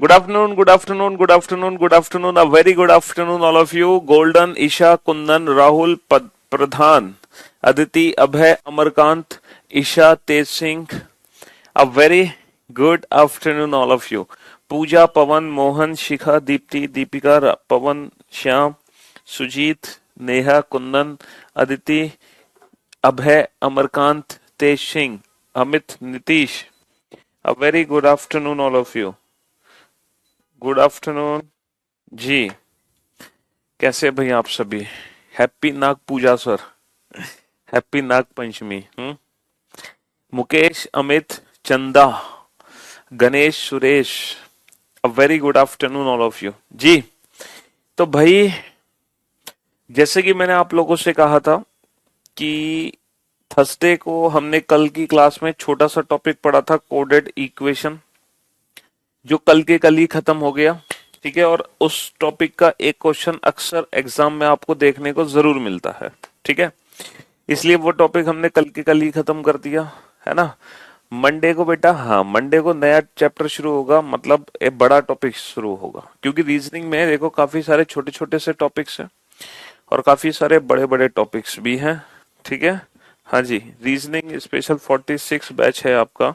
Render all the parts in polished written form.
Good afternoon, good afternoon, good afternoon, good afternoon. A very good afternoon, all of you. Golden, Isha, Kundan, Rahul, Pradhan, Aditi, Abhay, Amarkant, Isha, Tej Singh. A very good afternoon, all of you. Pooja, Pawan, Mohan, Shikha, Deepti, Deepika, Pawan, Shyam, Sujit, Neha, Kundan, Aditi, Abhay, Amarkant, Tej Singh, Amit, Nitish. A very good afternoon, all of you. Good afternoon ji. कैसे भाई आप सभी? Happy Nag Puja sir, happy Nag Panchami. Mukesh, Amit, Chanda, Ganesh, Suresh, a very good afternoon all of you ji. तो भाई जैसे कि मैंने आप लोगों से कहा था कि थर्सडे को हमने कल की क्लास में छोटा सा टॉपिक पढ़ा था, कोडेड इक्वेशन, जो कल के कल ही खत्म हो गया। ठीक है, और उस टॉपिक का एक क्वेश्चन अक्सर एग्जाम में आपको देखने को जरूर मिलता है। ठीक है, इसलिए वो टॉपिक हमने कल के कल ही खत्म कर दिया है ना। मंडे को बेटा, हाँ मंडे को नया चैप्टर शुरू होगा, मतलब एक बड़ा टॉपिक शुरू होगा, क्योंकि रीजनिंग में देखो काफी सारे छोटे छोटे से टॉपिक्स हैं और काफी सारे बड़े बड़े टॉपिक्स भी हैं। ठीक है, हाँ जी, रीजनिंग स्पेशल 46 बैच है आपका।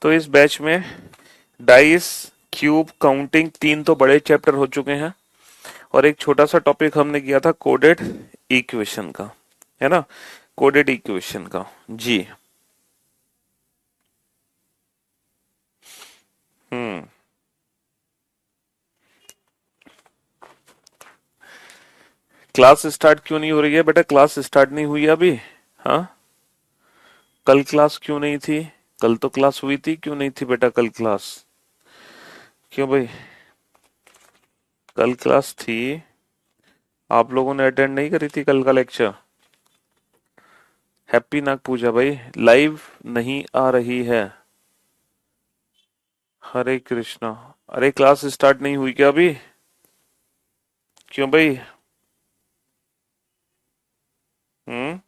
तो इस बैच में डाइस, क्यूब, काउंटिंग, तीन तो बड़े चैप्टर हो चुके हैं और एक छोटा सा टॉपिक हमने किया था कोडेड इक्वेशन का, है ना, कोडेड इक्वेशन का जी। हम्म। क्लास स्टार्ट क्यों नहीं हो रही है बेटा? क्लास स्टार्ट नहीं हुई है अभी? हाँ, कल क्लास क्यों नहीं थी? कल तो क्लास हुई थी, क्यों नहीं थी बेटा कल क्लास? क्यों भाई? कल क्लास थी, आप लोगों ने अटेंड नहीं करी थी कल का लेक्चर? हैप्पी नाग पूजा भाई, लाइव नहीं आ रही है। हरे कृष्णा। अरे क्लास स्टार्ट नहीं हुई क्या अभी? क्यों भाई? हम्म।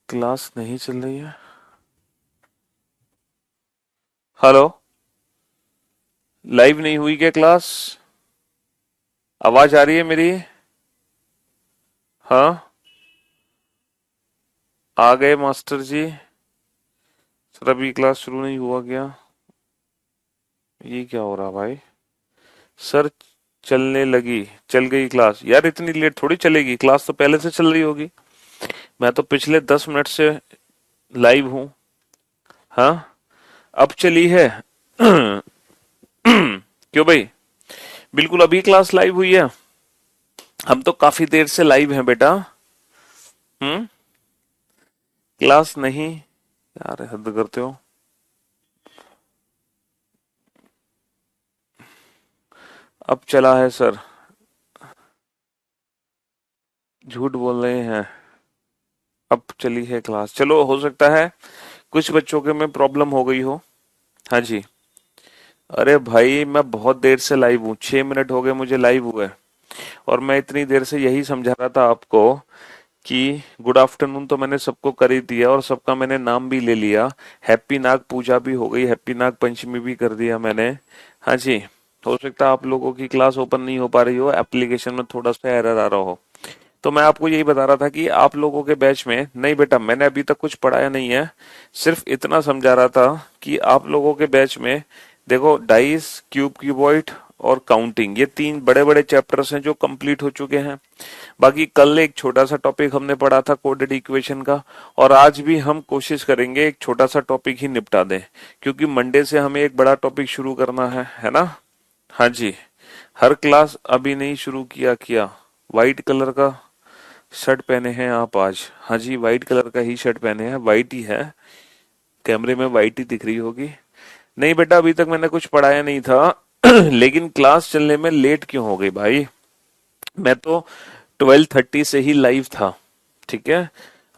क्लास नहीं चल रही है? हेलो, लाइव नहीं हुई क्या क्लास? आवाज आ रही है मेरी? हाँ, आ गए मास्टर जी। सर अभी क्लास शुरू नहीं हुआ क्या? ये क्या हो रहा भाई? सर चलने लगी, चल गई क्लास? यार इतनी लेट थोड़ी चलेगी क्लास, तो पहले से चल रही होगी। मैं तो पिछले 10 मिनट से लाइव हूँ। हाँ, अब चली है। क्यों भाई? बिल्कुल अभी क्लास लाइव हुई है। हम तो काफी देर से लाइव हैं बेटा। हम्म। क्लास नहीं? यार हद करते हो। अब चला है सर, झूठ बोल रहे हैं। अब चली है क्लास, चलो हो सकता है कुछ बच्चों के में प्रॉब्लम हो गई हो। हाँ जी। अरे भाई मैं बहुत देर से लाइव हूँ, 6 मिनट हो गए मुझे लाइव हुए, और मैं इतनी देर से यही समझा रहा था आपको कि गुड आफ्टरनून तो मैंने सबको कर ही दिया और सबका मैंने नाम भी ले लिया। हैप्पी नाग पूजा भी हो गई, हैप्पी नाग पंचमी भी कर दिया मैंने। हाँ जी। हो सकता है आप लोगों की क्लास ओपन नहीं हो पा रही हो, एप्लीकेशन में थोड़ा सा एरर आ रहा हो। तो मैं आपको यही बता रहा था कि आप लोगों के बैच में नहीं बेटा, मैंने अभी तक कुछ पढ़ाया नहीं है, सिर्फ इतना समझा रहा था कि आप लोगों के बैच में देखो डाइस, क्यूब, क्यूबॉइड और काउंटिंग, ये तीन बड़े बड़े चैप्टर्स हैं जो कंप्लीट हो चुके हैं। बाकी कल एक छोटा सा टॉपिक हमने पढ़ा था कोडेड इक्वेशन का, और आज भी हम कोशिश करेंगे एक छोटा सा टॉपिक ही निपटा दें, क्योंकि मंडे से हमें एक बड़ा टॉपिक शुरू करना है ना। हाँ जी। हर क्लास अभी नहीं शुरू किया किया। व्हाइट कलर का शर्ट पहने हैं आप आज? हाँ जी, व्हाइट कलर का ही शर्ट पहने हैं, व्हाइट ही है, कैमरे में व्हाइट ही दिख रही होगी। नहीं बेटा अभी तक मैंने कुछ पढ़ाया नहीं था। लेकिन क्लास चलने में लेट क्यों हो गई भाई? मैं तो 12:30 से ही लाइव था। ठीक है,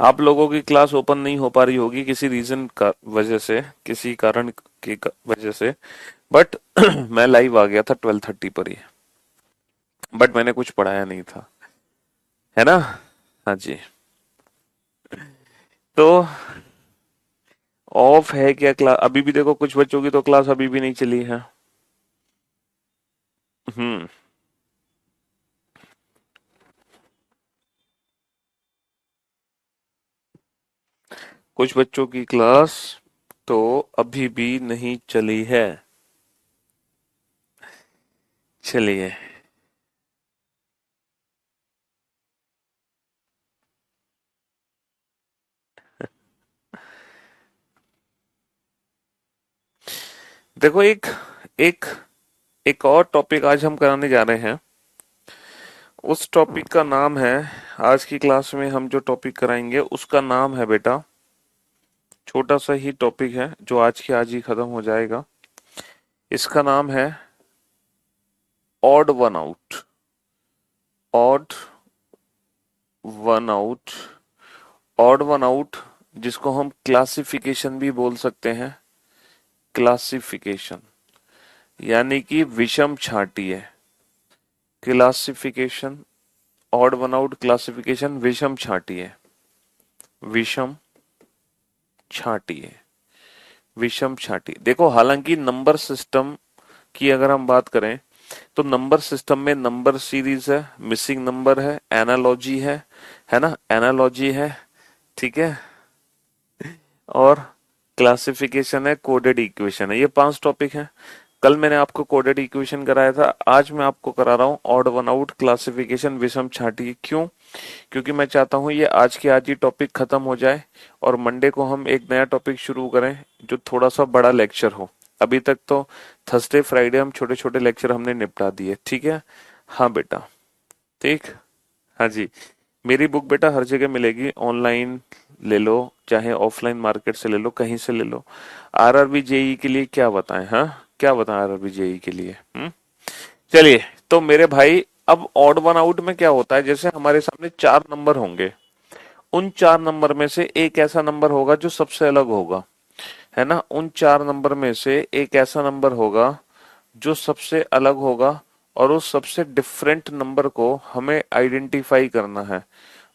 आप लोगों की क्लास ओपन नहीं हो पा रही होगी किसी रीजन का वजह से, किसी कारण की वजह से, बट मैं लाइव आ गया था 12:30 पर ही। बट मैंने कुछ पढ़ाया नहीं था, है ना। हाँ जी। तो ऑफ है क्या क्लास? अभी भी देखो कुछ बच्चों की तो क्लास अभी भी नहीं चली है। हम्म। कुछ बच्चों की क्लास तो अभी भी नहीं चली है। चलिए। देखो एक एक और टॉपिक आज हम कराने जा रहे हैं। उस टॉपिक का नाम है, आज की क्लास में हम जो टॉपिक कराएंगे उसका नाम है बेटा, छोटा सा ही टॉपिक है जो आज के आज ही खत्म हो जाएगा। इसका नाम है odd one out. Odd one out. Odd one out, जिसको हम क्लासिफिकेशन भी बोल सकते हैं। क्लासिफिकेशन यानी कि विषम छांटीय। Classification, odd one out, classification, विषम छांटीय। विषम छांटीय। विषम छांटी। देखो, हालांकि नंबर सिस्टम की अगर हम बात करें तो नंबर सिस्टम में नंबर सीरीज है, मिसिंग नंबर है, एनालॉजी है ना, एनालॉजी है, ठीक है, और क्लासिफिकेशन है, कोडेड इक्वेशन है। ये 5 टॉपिक हैं। कल मैंने आपको कोडेड इक्वेशन कराया था, आज मैं आपको करा रहा हूँ ऑड वन आउट, क्लासिफिकेशन, विषम छांटी। क्यों? क्योंकि मैं चाहता हूँ ये आज के आज ही टॉपिक खत्म हो जाए और मंडे को हम एक नया टॉपिक शुरू करें जो थोड़ा सा बड़ा लेक्चर हो। अभी तक तो थर्सडे फ्राइडे हम छोटे छोटे लेक्चर हमने निपटा दिए, ठीक है? हाँ बेटा। ठीक। हाँ जी। मेरी बुक बेटा हर जगह मिलेगी, ऑनलाइन ले लो चाहे ऑफलाइन मार्केट से ले लो, कहीं से ले लो। आरआरबी जेई के लिए क्या बताएं? हाँ, क्या बताएं आरआरबी जेई के लिए? चलिए। तो मेरे भाई, अब ऑड वन आउट में क्या होता है, जैसे हमारे सामने 4 नंबर होंगे, उन 4 नंबर में से एक ऐसा नंबर होगा जो सबसे अलग होगा, है ना? उन 4 नंबर में से एक ऐसा नंबर होगा जो सबसे अलग होगा, और उस सबसे डिफरेंट नंबर को हमें आइडेंटिफाई करना है।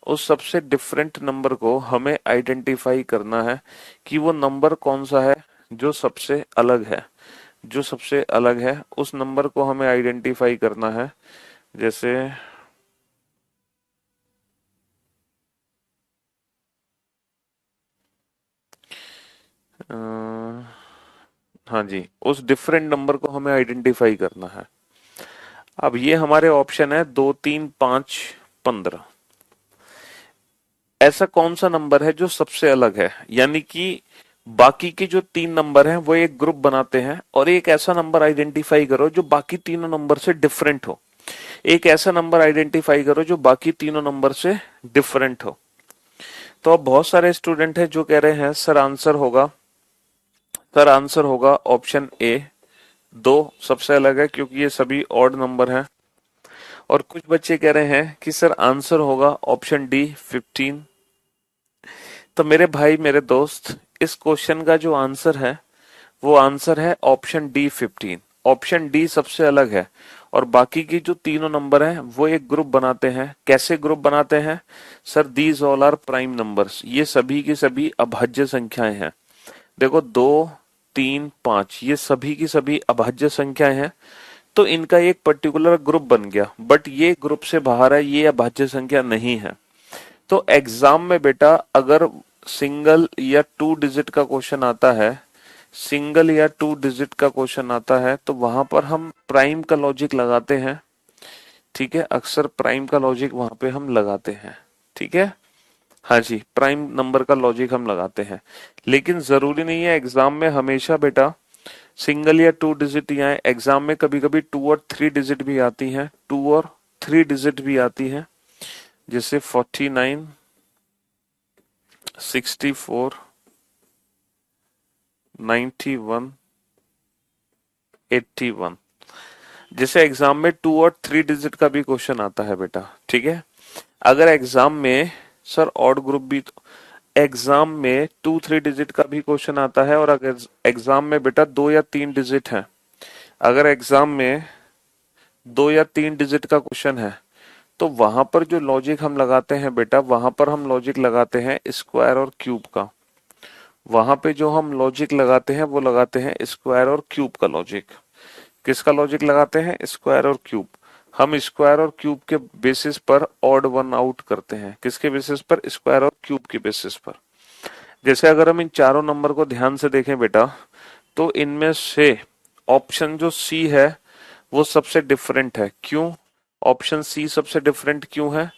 उस सबसे डिफरेंट नंबर को हमें आइडेंटिफाई करना है कि वो नंबर कौन सा है जो सबसे अलग है। जो सबसे अलग है उस नंबर को हमें आइडेंटिफाई करना है। जैसे अ, हाँ जी, उस डिफरेंट नंबर को हमें आइडेंटिफाई करना है। अब ये हमारे ऑप्शन है 2, 3, 5, 15। ऐसा कौन सा नंबर है जो सबसे अलग है, यानी कि बाकी के जो 3 नंबर हैं वो एक ग्रुप बनाते हैं, और एक ऐसा नंबर आइडेंटिफाई करो जो बाकी तीनों नंबर से डिफरेंट हो। एक ऐसा नंबर आइडेंटिफाई करो जो बाकी तीनों नंबर से डिफरेंट हो। तो अब बहुत सारे स्टूडेंट हैं जो कह रहे हैं सर आंसर होगा, सर आंसर होगा ऑप्शन ए, 2 सबसे अलग है क्योंकि ये सभी ऑड नंबर हैं। और कुछ बच्चे कह रहे हैं कि सर आंसर होगा ऑप्शन डी, 15। तो मेरे भाई मेरे दोस्त, इस क्वेश्चन का जो आंसर है वो आंसर है ऑप्शन डी, 15। ऑप्शन डी सबसे अलग है, और बाकी की जो तीनों नंबर हैं वो एक ग्रुप बनाते हैं। कैसे ग्रुप बनाते हैं? Sir, these all are prime numbers. ये सभी की सभी अभाज्य संख्याएं हैं। देखो, 2, 3, 5 ये सभी की सभी अभाज्य संख्याएं हैं, तो इनका एक पर्टिकुलर ग्रुप बन गया। बट ये ग्रुप से बाहर है, ये अभाज्य संख्या नहीं है। तो एग्जाम में बेटा अगर सिंगल या 2 डिजिट का क्वेश्चन आता है, सिंगल या 2 डिजिट का क्वेश्चन आता है, तो वहां पर हम प्राइम का लॉजिक लगाते हैं। ठीक है, अक्सर प्राइम का लॉजिक वहां पे हम लगाते हैं। ठीक है। हाँ जी, प्राइम नंबर का लॉजिक हम लगाते हैं। लेकिन जरूरी नहीं है एग्जाम में हमेशा बेटा सिंगल या 2 डिजिट ही आए। एग्जाम में कभी कभी 2 और 3 डिजिट भी आती हैं, 2 और 3 डिजिट भी आती हैं। जैसे 49, 64, 91, 81। जैसे एग्जाम में 2 और 3 डिजिट का भी क्वेश्चन आता है बेटा, ठीक है। अगर एग्जाम में सर ऑड ग्रुप भी, तो एग्जाम में 2, 3 डिजिट का भी क्वेश्चन आता है, और अगर एग्जाम में बेटा 2 या 3 डिजिट है, अगर एग्जाम में 2 या 3 डिजिट का क्वेश्चन है, तो वहां पर जो लॉजिक हम लगाते हैं बेटा, वहां पर हम लॉजिक लगाते हैं स्क्वायर और क्यूब का। वहां पे जो हम लॉजिक लगाते हैं वो लगाते हैं स्क्वायर और क्यूब का लॉजिक। किसका लॉजिक लगाते हैं? स्क्वायर और क्यूब। हम स्क्वायर और क्यूब के बेसिस पर ऑड वन आउट करते हैं। किसके बेसिस पर? स्क्वायर और क्यूब के बेसिस पर। जैसे अगर हम इन चारों नंबर को ध्यान से देखें बेटा, तो इनमें से ऑप्शन जो सी है वो सबसे डिफरेंट है। क्यों ऑप्शन सी सबसे डिफरेंट क्यों है?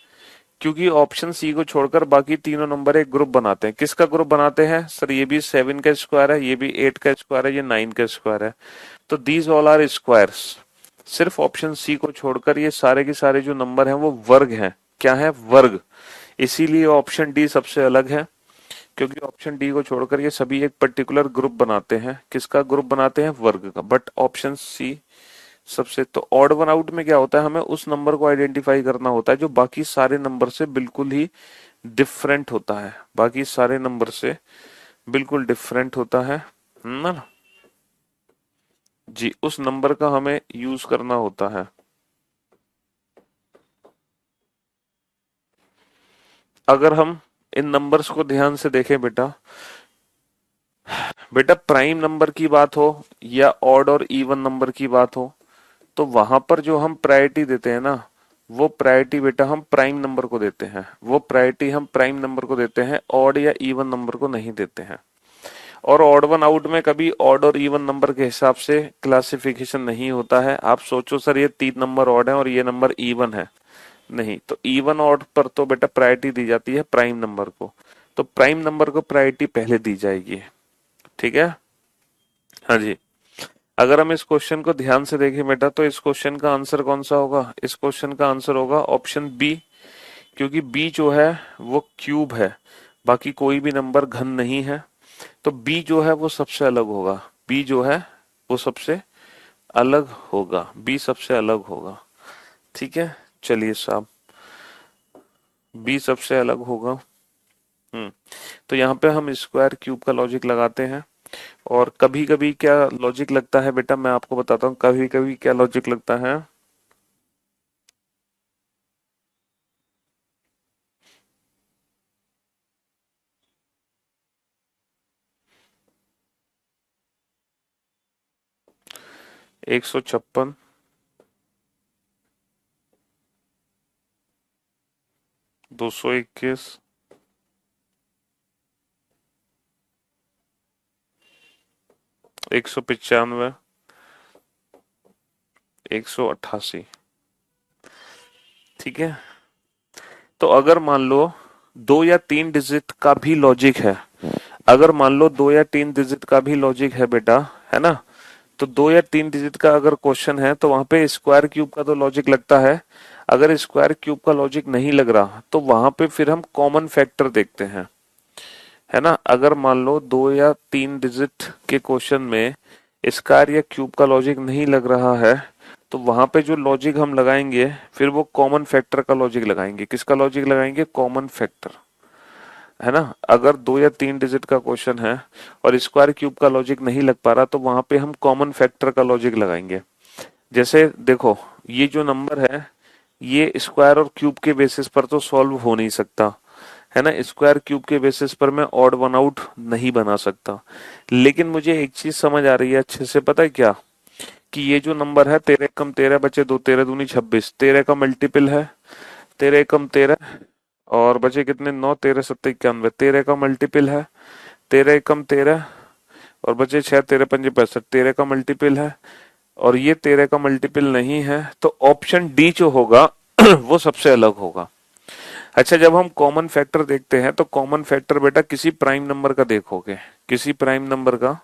क्योंकि ऑप्शन सी को छोड़कर बाकी तीनों नंबर एक ग्रुप बनाते हैं। किसका ग्रुप बनाते हैं? सर ये भी 7 का स्क्वायर है, ये भी 8 का स्क्वायर है, ये 9 का स्क्वायर है। तो दीज ऑल आर स्क्वायर्स। सिर्फ ऑप्शन सी को छोड़कर ये सारे के सारे जो नंबर हैं वो वर्ग हैं। क्या है? वर्ग। इसीलिए ऑप्शन डी सबसे अलग है, क्योंकि ऑप्शन डी को छोड़कर ये सभी एक पर्टिकुलर ग्रुप बनाते हैं। किसका ग्रुप बनाते हैं? वर्ग का। बट ऑप्शन सी सबसे। तो ऑड वन आउट में क्या होता है? हमें उस नंबर को आइडेंटिफाई करना होता है जो बाकी सारे नंबर से बिल्कुल ही डिफरेंट होता है। बाकी सारे नंबर से बिल्कुल डिफरेंट होता है ना जी। उस नंबर का हमें यूज करना होता है। अगर हम इन नंबर्स को ध्यान से देखें बेटा, बेटा प्राइम नंबर की बात हो या ऑड और इवन नंबर की बात हो, तो वहां पर जो हम प्रायोरिटी देते हैं ना, वो प्रायोरिटी बेटा हम प्राइम नंबर को देते हैं। वो प्रायोरिटी हम प्राइम नंबर को देते हैं, ऑड या इवन नंबर को नहीं देते हैं। और ऑड वन आउट में कभी ऑड और इवन नंबर के हिसाब से क्लासिफिकेशन नहीं होता है। आप सोचो सर ये 3 नंबर ऑड है और ये नंबर इवन है, नहीं। तो इवन ऑड पर तो बेटा प्रायोरिटी दी जाती है प्राइम नंबर को। तो प्राइम नंबर को प्रायोरिटी पहले दी जाएगी। ठीक है? हाँ जी। अगर हम इस क्वेश्चन को ध्यान से देखें बेटा, तो इस क्वेश्चन का आंसर कौन सा होगा? इस क्वेश्चन का आंसर होगा ऑप्शन बी। क्योंकि बी जो है वो क्यूब है, बाकी कोई भी नंबर घन नहीं है। तो बी जो है वो सबसे अलग होगा। बी जो है वो सबसे अलग होगा। बी सबसे अलग होगा। ठीक है, चलिए साहब, बी सबसे अलग होगा। तो यहाँ पे हम स्क्वायर क्यूब का लॉजिक लगाते हैं। और कभी कभी क्या लॉजिक लगता है बेटा, मैं आपको बताता हूँ। कभी कभी क्या लॉजिक लगता है? 156, 221, 195, 188। ठीक है। तो अगर मान लो 2 या 3 डिजिट का भी लॉजिक है, अगर मान लो 2 या 3 डिजिट का भी लॉजिक है बेटा, है ना, तो 2 या 3 डिजिट का अगर क्वेश्चन है तो वहां पे स्क्वायर क्यूब का तो लॉजिक लगता है। अगर स्क्वायर क्यूब का लॉजिक नहीं लग रहा तो वहां पे फिर हम कॉमन फैक्टर देखते हैं, है ना। अगर मान लो 2 या 3 डिजिट के क्वेश्चन में स्क्वायर या क्यूब का लॉजिक नहीं लग रहा है, तो वहां पे जो लॉजिक हम लगाएंगे फिर वो कॉमन फैक्टर का लॉजिक लगाएंगे। किसका लॉजिक लगाएंगे? कॉमन फैक्टर, है ना। अगर 2 या 3 डिजिट का क्वेश्चन है और स्क्वायर क्यूब का लॉजिक नहीं लग पा रहा तो वहां पे हम कॉमन फैक्टर का लॉजिक लगाएंगे। जैसे देखो, ये जो नंबर है ये स्क्वायर और क्यूब के बेसिस पर तो सॉल्व हो नहीं सकता, है ना। स्क्वायर क्यूब के बेसिस पर मैं ऑड वन आउट नहीं बना सकता। लेकिन मुझे एक चीज समझ आ रही है अच्छे से, पता है क्या? कि ये जो नंबर है 13 कम 13 बचे 2, 13 दूनी 26, 13 का मल्टीपल है 13 कम 13, और बचे कितने? 9, 13 सत्ते 91, 13 का मल्टीपल है 13 कम 13, और बचे 6, 13 पंजे 65, 13 का मल्टीपल है, और ये 13 का मल्टीपल नहीं है। तो ऑप्शन डी जो होगा वो सबसे अलग होगा। अच्छा, जब हम कॉमन फैक्टर देखते हैं तो कॉमन फैक्टर बेटा किसी प्राइम नंबर का देखोगे, किसी प्राइम नंबर का।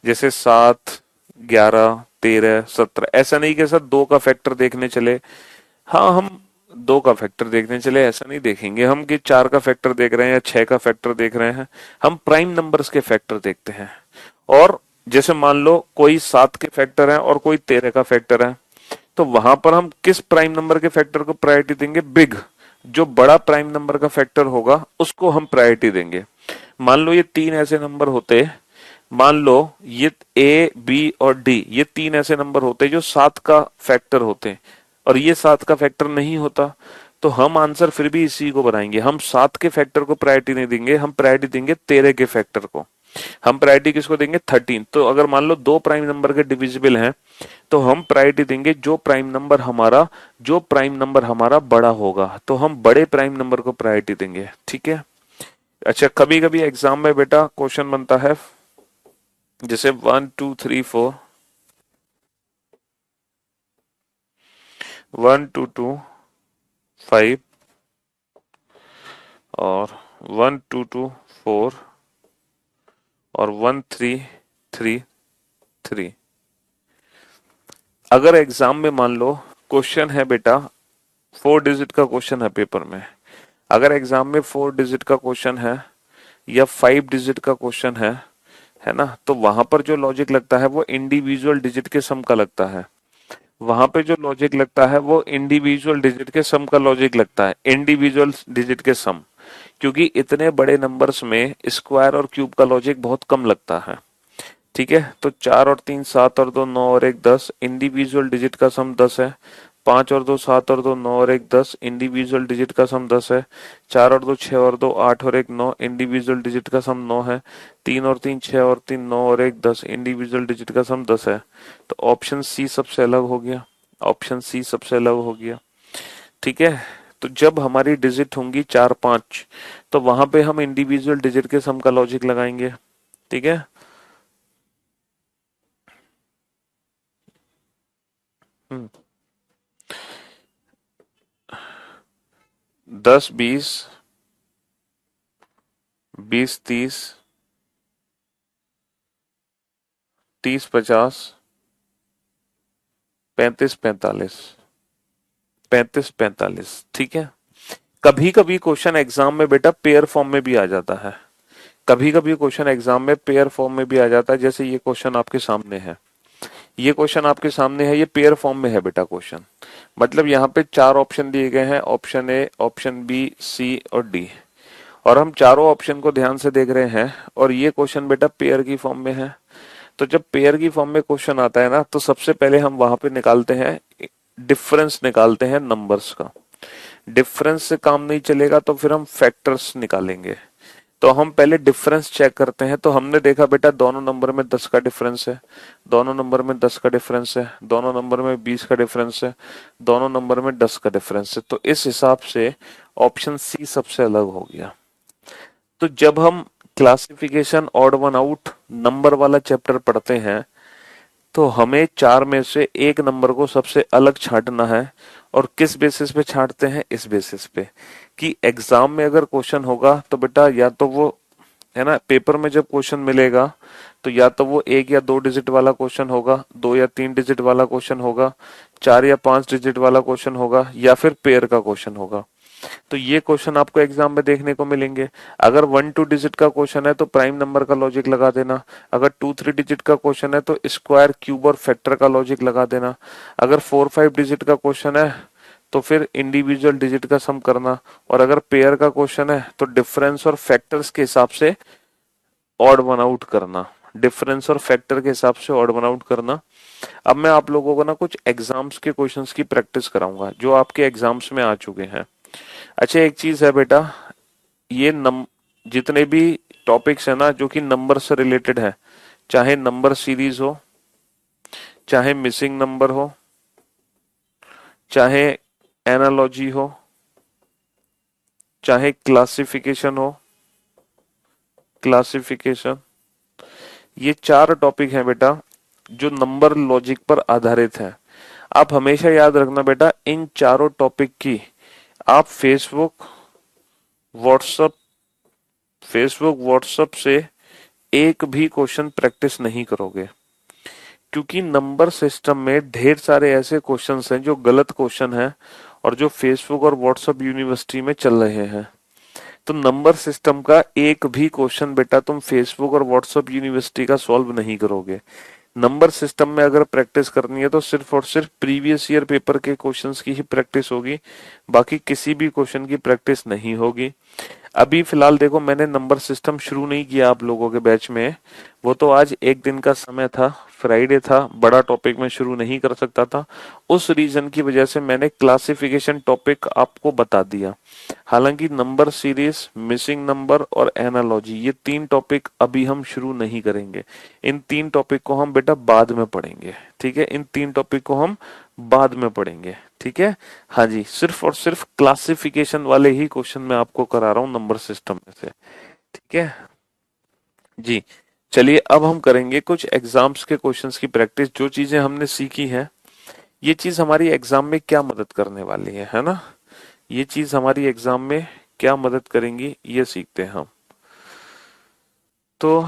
जैसे 7, 11, 13, 17। ऐसा नहीं कि सर 2 का फैक्टर देखने चले। हाँ, हम 2 का फैक्टर देखने चले ऐसा नहीं देखेंगे हम कि 4 का फैक्टर देख रहे हैं या 6 का फैक्टर देख रहे हैं। हम प्राइम नंबर्स के फैक्टर देखते हैं। और जैसे मान लो कोई 7 के फैक्टर है और कोई 13 का फैक्टर है, तो वहां पर हम किस प्राइम नंबर के फैक्टर को प्रायोरिटी देंगे? बिग। जो बड़ा प्राइम नंबर का फैक्टर होगा उसको हम प्रायोरिटी देंगे। मान लो ये 3 ऐसे नंबर होते, मान लो ये ए बी और डी, ये 3 ऐसे नंबर होते जो 7 का फैक्टर होते, और ये 7 का फैक्टर नहीं होता, तो हम आंसर फिर भी इसी को बनाएंगे। हम 7 के फैक्टर को प्रायोरिटी नहीं देंगे, हम प्रायोरिटी देंगे 13 के फैक्टर को। हम प्रायोरिटी किसको देंगे? 13। तो अगर मान लो दो प्राइम नंबर के डिविजिबल हैं तो हम प्रायोरिटी देंगे जो प्राइम नंबर हमारा बड़ा होगा, तो हम बड़े प्राइम नंबर को प्रायोरिटी देंगे। ठीक है। अच्छा, कभी कभी एग्जाम में बेटा क्वेश्चन बनता है जैसे 1 2 3 4, 1 2 2 5 और 1 2 2 4 और 1 3 3 3। अगर एग्जाम में मान लो क्वेश्चन है बेटा 4 डिजिट का क्वेश्चन है पेपर में, अगर एग्जाम में 4 डिजिट का क्वेश्चन है या 5 डिजिट का क्वेश्चन है ना, तो वहां पर जो लॉजिक लगता है वो इंडिविजुअल डिजिट के सम का लगता है। वहां पे जो लॉजिक लगता है वो इंडिविजुअल डिजिट के सम का लॉजिक लगता है, इंडिविजुअल डिजिट के सम। क्योंकि इतने बड़े नंबर्स में स्क्वायर और क्यूब का लॉजिक बहुत कम लगता है। ठीक है। तो 4 और 3 7 और 2 9 और 1 10, इंडिविजुअल डिजिट का सम 10 है। 5 और 2 7 और 2 9 और 1 10, इंडिविजुअल डिजिट का सम 10 है। 4 और 2 6 और 2 8 और 1 9, इंडिविजुअल डिजिट का सम 9 है। 3 और 3 6 और 3 9 और 1 10, इंडिविजुअल डिजिट का सम 10 है। तो ऑप्शन सी सबसे अलग हो गया, ऑप्शन सी सबसे अलग हो गया। ठीक है। तो जब हमारी डिजिट होंगी 4 5, तो वहां पे हम इंडिविजुअल डिजिट के सम का लॉजिक लगाएंगे। ठीक है। हम्म। 10 20 20 30 30 50 35 45 35 45। ठीक है। कभी कभी क्वेश्चन एग्जाम में बेटा पेयर फॉर्म में भी आ जाता है, कभी कभी क्वेश्चन एग्जाम में पेयर फॉर्म में भी आ जाता है। जैसे ये क्वेश्चन आपके सामने है, ये क्वेश्चन आपके सामने है, ये पेयर फॉर्म में है बेटा क्वेश्चन। मतलब यहाँ पे चार ऑप्शन दिए गए हैं, ऑप्शन ए, ऑप्शन बी, सी और डी। और हम चारों ऑप्शन को ध्यान से देख रहे हैं और ये क्वेश्चन बेटा पेयर की फॉर्म में है। तो जब पेयर की फॉर्म में क्वेश्चन आता है ना, तो सबसे पहले हम वहां पे निकालते हैं डिफरेंस, निकालते हैं नंबर्स का। डिफरेंस से काम नहीं चलेगा तो फिर हम फैक्टर्स निकालेंगे। तो हम पहले डिफरेंस चेक करते हैं। तो हमने देखा बेटा दोनों नंबर में 10 का डिफरेंस है, दोनों नंबर में 10 का डिफरेंस है, दोनों नंबर में 20 का डिफरेंस है, दोनों नंबर में 10 का डिफरेंस है। तो इस हिसाब से ऑप्शन सी सबसे अलग हो गया। तो जब हम classification odd one out number वाला चैप्टर पढ़ते हैं तो हमें चार में से एक नंबर को सबसे अलग छांटना है। और किस बेसिस पे छांटते हैं? इस बेसिस पे कि एग्जाम में अगर क्वेश्चन होगा तो बेटा या तो वो, है ना, पेपर में जब क्वेश्चन मिलेगा तो या तो वो एक या दो डिजिट वाला क्वेश्चन होगा, दो या तीन डिजिट वाला क्वेश्चन होगा, चार या पांच डिजिट वाला क्वेश्चन होगा, या फिर पेयर का क्वेश्चन होगा। तो ये क्वेश्चन आपको एग्जाम में देखने को मिलेंगे। अगर 1 2 डिजिट का क्वेश्चन है तो प्राइम नंबर का लॉजिक लगा देना। अगर 2 3 डिजिट का क्वेश्चन है तो स्क्वायर, क्यूब और फैक्टर का लॉजिक लगा देना। अगर 4 5 डिजिट का क्वेश्चन है तो फिर इंडिविजुअल डिजिट का सम करना। और अगर पेयर का क्वेश्चन है तो डिफरेंस और फैक्टर्स के हिसाब से ऑड वन आउट करना, डिफरेंस और फैक्टर के हिसाब से ऑड वन आउट करना। अब मैं आप लोगों को ना कुछ एग्जाम्स के क्वेश्चंस की प्रैक्टिस कराऊंगा जो आपके एग्जाम्स में आ चुके हैं। अच्छा, एक चीज है बेटा, ये जितने भी टॉपिक्स है ना जो कि नंबर से रिलेटेड है, चाहे नंबर सीरीज हो, चाहे मिसिंग नंबर हो, चाहे एनालॉजी हो, चाहे क्लासिफिकेशन हो, क्लासिफिकेशन, ये चार टॉपिक हैं बेटा जो नंबर लॉजिक पर आधारित है। आप हमेशा याद रखना बेटा, इन चारों टॉपिक की आप व्हाट्सएप व्हाट्सएप से एक भी क्वेश्चन प्रैक्टिस नहीं करोगे। क्योंकि नंबर सिस्टम में ढेर सारे ऐसे क्वेश्चंस हैं जो गलत क्वेश्चन हैं और जो फेसबुक और व्हाट्सएप यूनिवर्सिटी में चल रहे हैं। तो नंबर सिस्टम का एक भी क्वेश्चन बेटा तुम फेसबुक और व्हाट्सएप यूनिवर्सिटी का सॉल्व नहीं करोगे। नंबर सिस्टम में अगर प्रैक्टिस करनी है तो सिर्फ और सिर्फ प्रीवियस ईयर पेपर के क्वेश्चंस की ही प्रैक्टिस होगी, बाकी किसी भी क्वेश्चन की प्रैक्टिस नहीं होगी। अभी फिलहाल देखो, मैंने नंबर सिस्टम शुरू नहीं किया आप लोगों के बैच में, वो तो आज एक दिन का समय था, फ्राइडे था, बड़ा टॉपिक मैं शुरू नहीं कर सकता था। उस रीजन की वजह से मैंने क्लासिफिकेशन टॉपिक आपको बता दिया। हालांकि नंबर सीरीज, मिसिंग नंबर और एनालॉजी, ये तीन टॉपिक अभी हम शुरू नहीं करेंगे। इन तीन टॉपिक को हम बेटा बाद में पढ़ेंगे। ठीक है, इन तीन टॉपिक को हम बाद में पढ़ेंगे। ठीक है। हाँ जी, सिर्फ और सिर्फ क्लासिफिकेशन वाले ही क्वेश्चन मैं आपको करा रहा हूँ नंबर सिस्टम में से। ठीक है जी। चलिए अब हम करेंगे कुछ एग्जाम्स के क्वेश्चंस की प्रैक्टिस। जो चीजें हमने सीखी हैं, ये चीज हमारी एग्जाम में क्या मदद करने वाली है ना? ये चीज हमारी एग्जाम में क्या मदद करेंगी, ये सीखते हैं हम। तो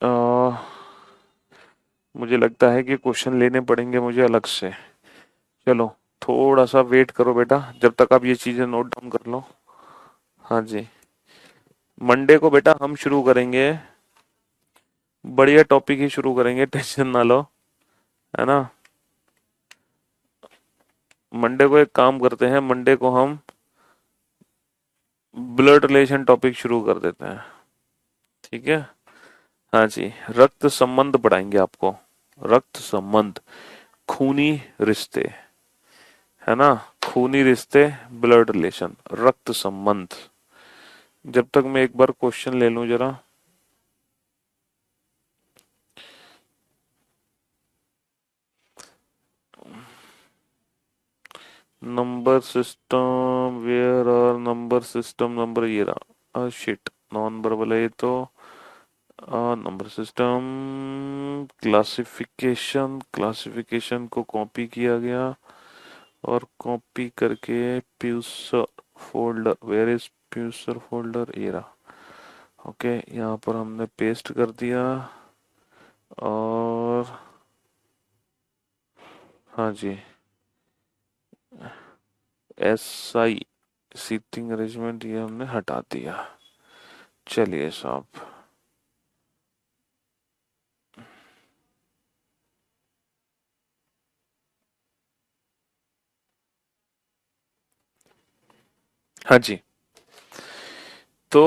अ, मुझे लगता है कि क्वेश्चन लेने पड़ेंगे मुझे अलग से। चलो, थोड़ा सा वेट करो बेटा, जब तक आप ये चीजें नोट डाउन कर लो। हाँ जी। मंडे को बेटा हम शुरू करेंगे, बढ़िया टॉपिक ही शुरू करेंगे, टेंशन ना लो। है ना? मंडे को एक काम करते हैं, मंडे को हम ब्लड रिलेशन टॉपिक शुरू कर देते हैं। ठीक है। हाँ जी, रक्त संबंध पढ़ाएंगे आपको। रक्त संबंध, खूनी रिश्ते, है ना? खूनी रिश्ते, ब्लड रिलेशन, रक्त संबंध। जब तक मैं एक बार क्वेश्चन ले लूं जरा। Number system, where are number system, number ये रहा, शिट, नॉन वर्बल है ये तो। नंबर सिस्टम, क्लासिफिकेशन, क्लासिफिकेशन को कॉपी किया गया और कॉपी करके प्यूसर फोल्डर, वेयर इज प्यूसर फोल्डर, ये रहा। ओके, यहाँ पर हमने पेस्ट कर दिया। और हाँ जी, SI सीटिंग अरेंजमेंट ये हमने हटा दिया। चलिए साहब। हाँ जी। तो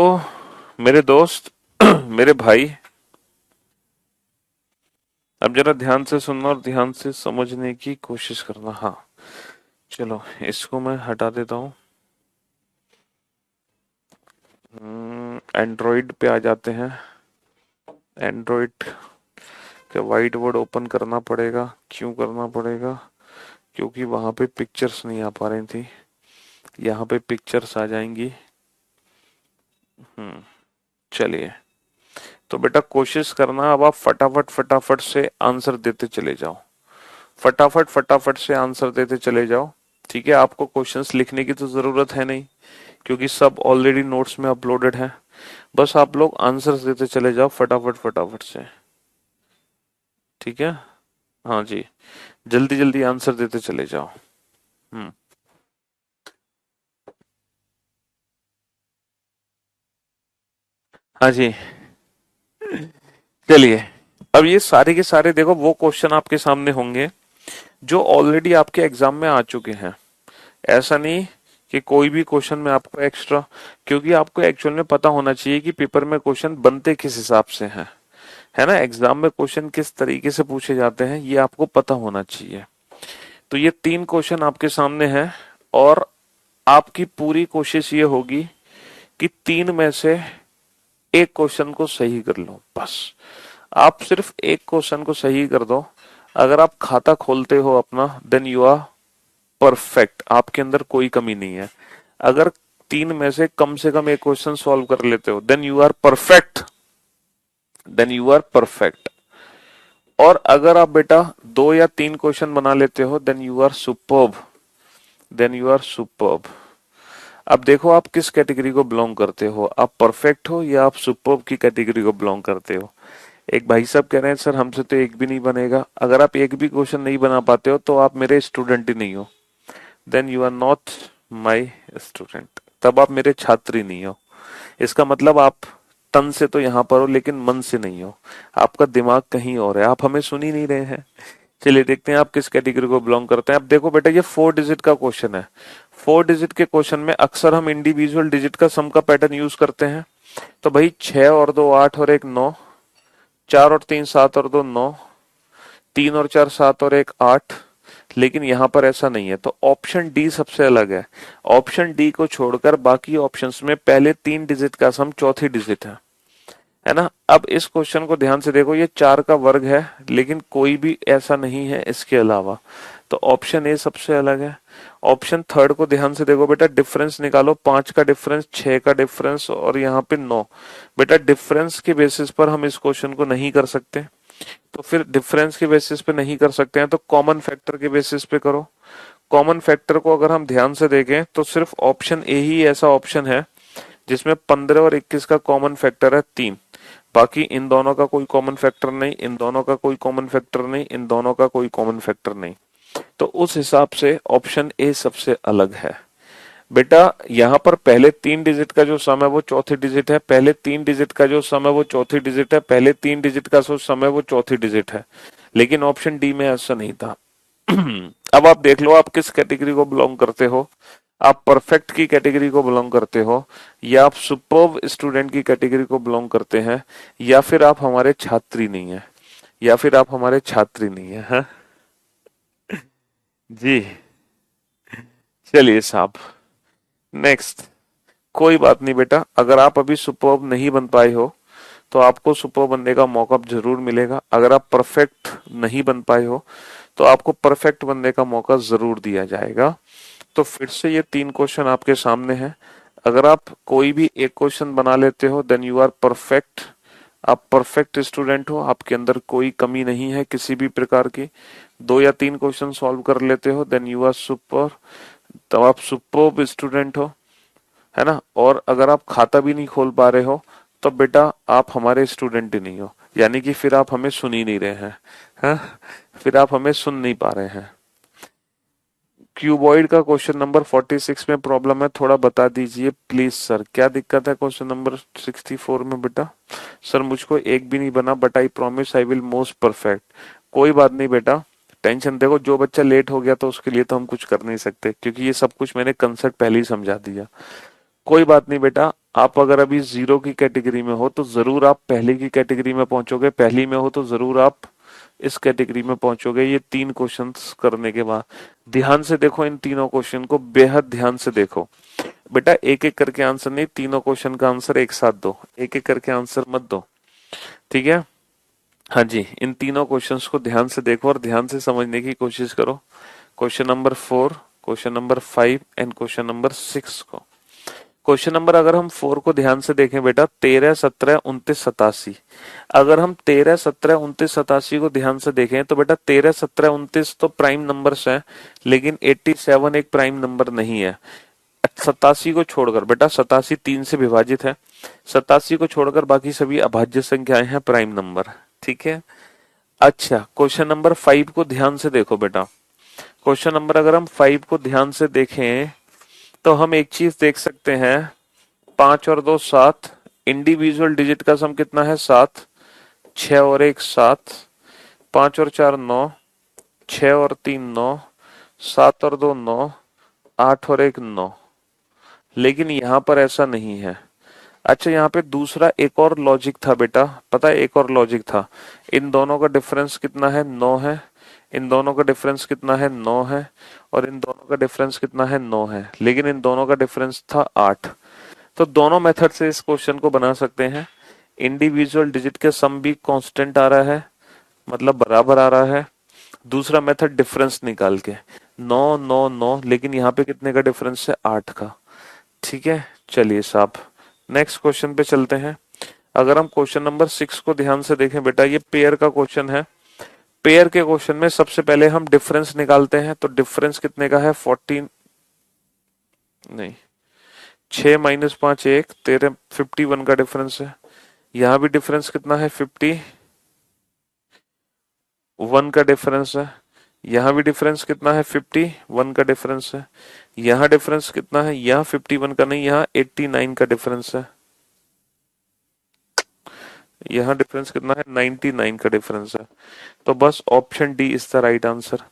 मेरे दोस्त, मेरे भाई, अब जरा ध्यान से सुनना और ध्यान से समझने की कोशिश करना। हाँ, चलो इसको मैं हटा देता हूँ। एंड्रॉइड पे आ जाते हैं। एंड्रॉइड का वाइट बोर्ड ओपन करना पड़ेगा। क्यों करना पड़ेगा? क्योंकि वहां पे पिक्चर्स नहीं आ पा रही थी, यहाँ पे पिक्चर्स आ जाएंगी। चलिए, तो बेटा कोशिश करना, अब आप फटाफट फटाफट से आंसर देते चले जाओ। फटाफट फटाफट से आंसर देते चले जाओ। ठीक है, आपको क्वेश्चंस लिखने की तो जरूरत है नहीं, क्योंकि सब ऑलरेडी नोट्स में अपलोडेड है। बस आप लोग आंसर्स देते चले जाओ फटाफट फटाफट से। ठीक है। हाँ जी, जल्दी जल्दी आंसर देते चले जाओ। हम्म। हाँ जी। चलिए, अब ये सारे के सारे देखो वो क्वेश्चन आपके सामने होंगे जो ऑलरेडी आपके एग्जाम में आ चुके हैं। ऐसा नहीं कि कोई भी क्वेश्चन में आपको एक्स्ट्रा, क्योंकि आपको एक्चुअल में पता होना चाहिए कि पेपर में क्वेश्चन बनते किस हिसाब से हैं। है ना? एग्जाम में क्वेश्चन किस तरीके से पूछे जाते हैं, ये आपको पता होना चाहिए। तो ये तीन क्वेश्चन आपके सामने हैं, और आपकी पूरी कोशिश ये होगी कि तीन में से एक क्वेश्चन को सही कर लो। बस आप सिर्फ एक क्वेश्चन को सही कर दो। अगर आप खाता खोलते हो अपना, देन यू आर परफेक्ट, आपके अंदर कोई कमी नहीं है। अगर तीन में से कम एक क्वेश्चन सॉल्व कर लेते हो, then you are perfect, then you are perfect. और अगर आप बेटा दो या तीन क्वेश्चन बना लेते हो, then you are superb, then you are superb. अब देखो आप किस कैटेगरी को बिलोंग करते हो, आप परफेक्ट हो या आप सुपर्ब की कैटेगरी को बिलोंग करते हो। एक भाई साहब कह रहे हैं सर हमसे तो एक भी नहीं बनेगा। अगर आप एक भी क्वेश्चन नहीं बना पाते हो तो आप मेरे स्टूडेंट ही नहीं हो। Then you are not my student, तब आप मेरे छात्र ही नहीं हो। इसका मतलब आप तन से तो यहाँ पर हो लेकिन मन से नहीं हो, आपका दिमाग कहीं और है, आप हमें सुन ही नहीं रहे हैं। चलिए देखते हैं आप किस कैटेगरी को बिलोंग करते हैं। अब देखो बेटा, ये 4 डिजिट का क्वेश्चन है। 4 डिजिट के क्वेश्चन में अक्सर हम इंडिविजुअल डिजिट का सम का पैटर्न यूज करते हैं। तो भाई 6 और 2 8 और 1 9, 4 और 3 7 और 2 9, 3 और 4 7 और 1 8। लेकिन यहाँ पर ऐसा नहीं है, तो ऑप्शन डी सबसे अलग है। ऑप्शन डी को छोड़कर बाकी ऑप्शंस में पहले 3 डिजिट का सम चौथी डिजिट है ना। अब इस क्वेश्चन को ध्यान से देखो, ये 4 का वर्ग है लेकिन कोई भी ऐसा नहीं है इसके अलावा, तो ऑप्शन ए सबसे अलग है। ऑप्शन थर्ड को ध्यान से देखो बेटा, डिफरेंस निकालो, 5 का डिफरेंस, 6 का डिफरेंस और यहाँ पे 9। बेटा डिफरेंस के बेसिस पर हम इस क्वेश्चन को नहीं कर सकते, तो फिर डिफरेंस के बेसिस पे नहीं कर सकते हैं तो कॉमन फैक्टर के बेसिस पे करो। कॉमन फैक्टर को अगर हम ध्यान से देखें तो सिर्फ ऑप्शन ए ही ऐसा ऑप्शन है जिसमें 15 और 21 का कॉमन फैक्टर है 3। बाकी इन दोनों का कोई कॉमन फैक्टर नहीं, इन दोनों का कोई कॉमन फैक्टर नहीं, इन दोनों का कोई कॉमन फैक्टर नहीं। तो उस हिसाब से ऑप्शन ए सबसे अलग है। बेटा यहाँ पर पहले 3 डिजिट का जो सम है वो चौथी डिजिट है, पहले 3 डिजिट का जो सम है वो चौथी डिजिट है, पहले 3 डिजिट का जो सम है वो चौथी डिजिट है। लेकिन ऑप्शन डी में ऐसा नहीं था। अब आप देख लो आप किस कैटेगरी को बिलोंग करते हो। आप परफेक्ट की कैटेगरी को बिलोंग करते हो, या आप सुपर्ब स्टूडेंट की कैटेगरी को बिलोंग करते हैं, या फिर आप हमारे छात्री नहीं है, या फिर आप हमारे छात्री नहीं है, हाँ? जी। चलिए साहब, नेक्स्ट। कोई बात नहीं बेटा, अगर आप अभी सुपर्ब नहीं बन पाए हो तो आपको सुपर बनने का मौका जरूर मिलेगा। अगर आप परफेक्ट नहीं बन पाए हो तो आपको परफेक्ट बनने का मौका जरूर दिया जाएगा। तो फिर से ये 3 क्वेश्चन आपके सामने हैं। अगर आप कोई भी एक क्वेश्चन बना लेते हो देन यू आर परफेक्ट। आप परफेक्ट स्टूडेंट हो, आपके अंदर कोई कमी नहीं है किसी भी प्रकार की। 2 या 3 क्वेश्चन सॉल्व कर लेते हो देन यू आर सुपर, तब आप सुपर स्टूडेंट हो, है ना। और अगर आप खाता भी नहीं खोल पा रहे हो तो बेटा आप हमारे स्टूडेंट ही नहीं हो, यानी कि फिर आप हमें सुन ही नहीं रहे हैं, हाँ? फिर आप हमें सुन नहीं पा रहे हैं। क्यूबॉइड का क्वेश्चन नंबर 46 में प्रॉब्लम है, थोड़ा बता दीजिए प्लीज सर, क्या दिक्कत है क्वेश्चन नंबर 64 में बेटा? सर मुझको एक भी नहीं बना but I promise I will most perfect. कोई बात नहीं बेटा, टेंशन, देखो जो बच्चा लेट हो गया तो उसके लिए तो हम कुछ कर नहीं सकते क्योंकि ये सब कुछ मैंने कंसेप्ट पहले ही समझा दिया। कोई बात नहीं बेटा, आप अगर अभी 0 की कैटेगरी में हो तो जरूर आप पहली की कैटेगरी में पहुंचोगे, पहली में हो तो जरूर आप इस कैटेगरी में पहुंचोगे ये 3 क्वेश्चंस करने के बाद। ध्यान से देखो इन तीनों क्वेश्चन को, बेहद ध्यान से देखो बेटा, एक एक करके आंसर नहीं, तीनों क्वेश्चन का आंसर एक साथ दो, एक एक करके आंसर मत दो, ठीक है? हाँ जी, इन तीनों क्वेश्चंस को ध्यान से देखो और ध्यान से समझने की कोशिश करो। Question number 4, question number 5 and question number 6 को। क्वेश्चन नंबर अगर हम 4 को ध्यान से देखें बेटा, 13 17 29 87। अगर हम 13 17 29 87 को ध्यान से देखें तो बेटा 13 17 29 तो प्राइम नंबर्स हैं, लेकिन 87 एक प्राइम नंबर नहीं है। 87 को छोड़कर बेटा, 87 3 से विभाजित है, 87 को छोड़कर बाकी सभी अभाज्य संख्याएं हैं प्राइम नंबर, ठीक है? अच्छा, क्वेश्चन नंबर 5 को ध्यान से देखो बेटा। क्वेश्चन नंबर अगर हम 5 को ध्यान से देखें तो हम एक चीज देख सकते हैं, 5 और 2 7, इंडिविजुअल डिजिट का सम कितना है 7, 6 और 1 7, 5 और 4 9, 6 और 3 9, 7 और 2 9, 8 और 1 9। लेकिन यहाँ पर ऐसा नहीं है। अच्छा, यहाँ पे दूसरा एक और लॉजिक था बेटा, पता है एक और लॉजिक था। इन दोनों का डिफरेंस कितना है 9 है, इन दोनों का डिफरेंस कितना है 9 है, और इन दोनों का डिफरेंस कितना है 9 है, लेकिन इन दोनों का डिफरेंस था 8। तो दोनों मेथड से इस क्वेश्चन को बना सकते हैं। इंडिविजुअल डिजिट के सम भी कांस्टेंट आ रहा है, मतलब बराबर आ रहा है। दूसरा मेथड डिफरेंस निकाल के, 9 9 9, लेकिन यहाँ पे कितने का डिफरेंस है 8 का, ठीक है? चलिए साहब, नेक्स्ट क्वेश्चन पे चलते हैं। अगर हम क्वेश्चन नंबर 6 को ध्यान से देखें बेटा, ये पेयर का क्वेश्चन है। पेयर के क्वेश्चन में सबसे पहले हम डिफरेंस निकालते हैं, तो डिफरेंस कितने का है 14, नहीं 6 - 5 1, 13 51 का डिफरेंस है। यहाँ भी डिफरेंस कितना है 50, वन का डिफरेंस है, यहाँ भी डिफरेंस कितना है 51 का डिफरेंस है, यहाँ डिफरेंस कितना है, यहाँ 51 का नहीं, यहाँ 89 का डिफरेंस है, यहाँ डिफरेंस कितना है 99 का डिफरेंस है। तो बस option D is the right answer.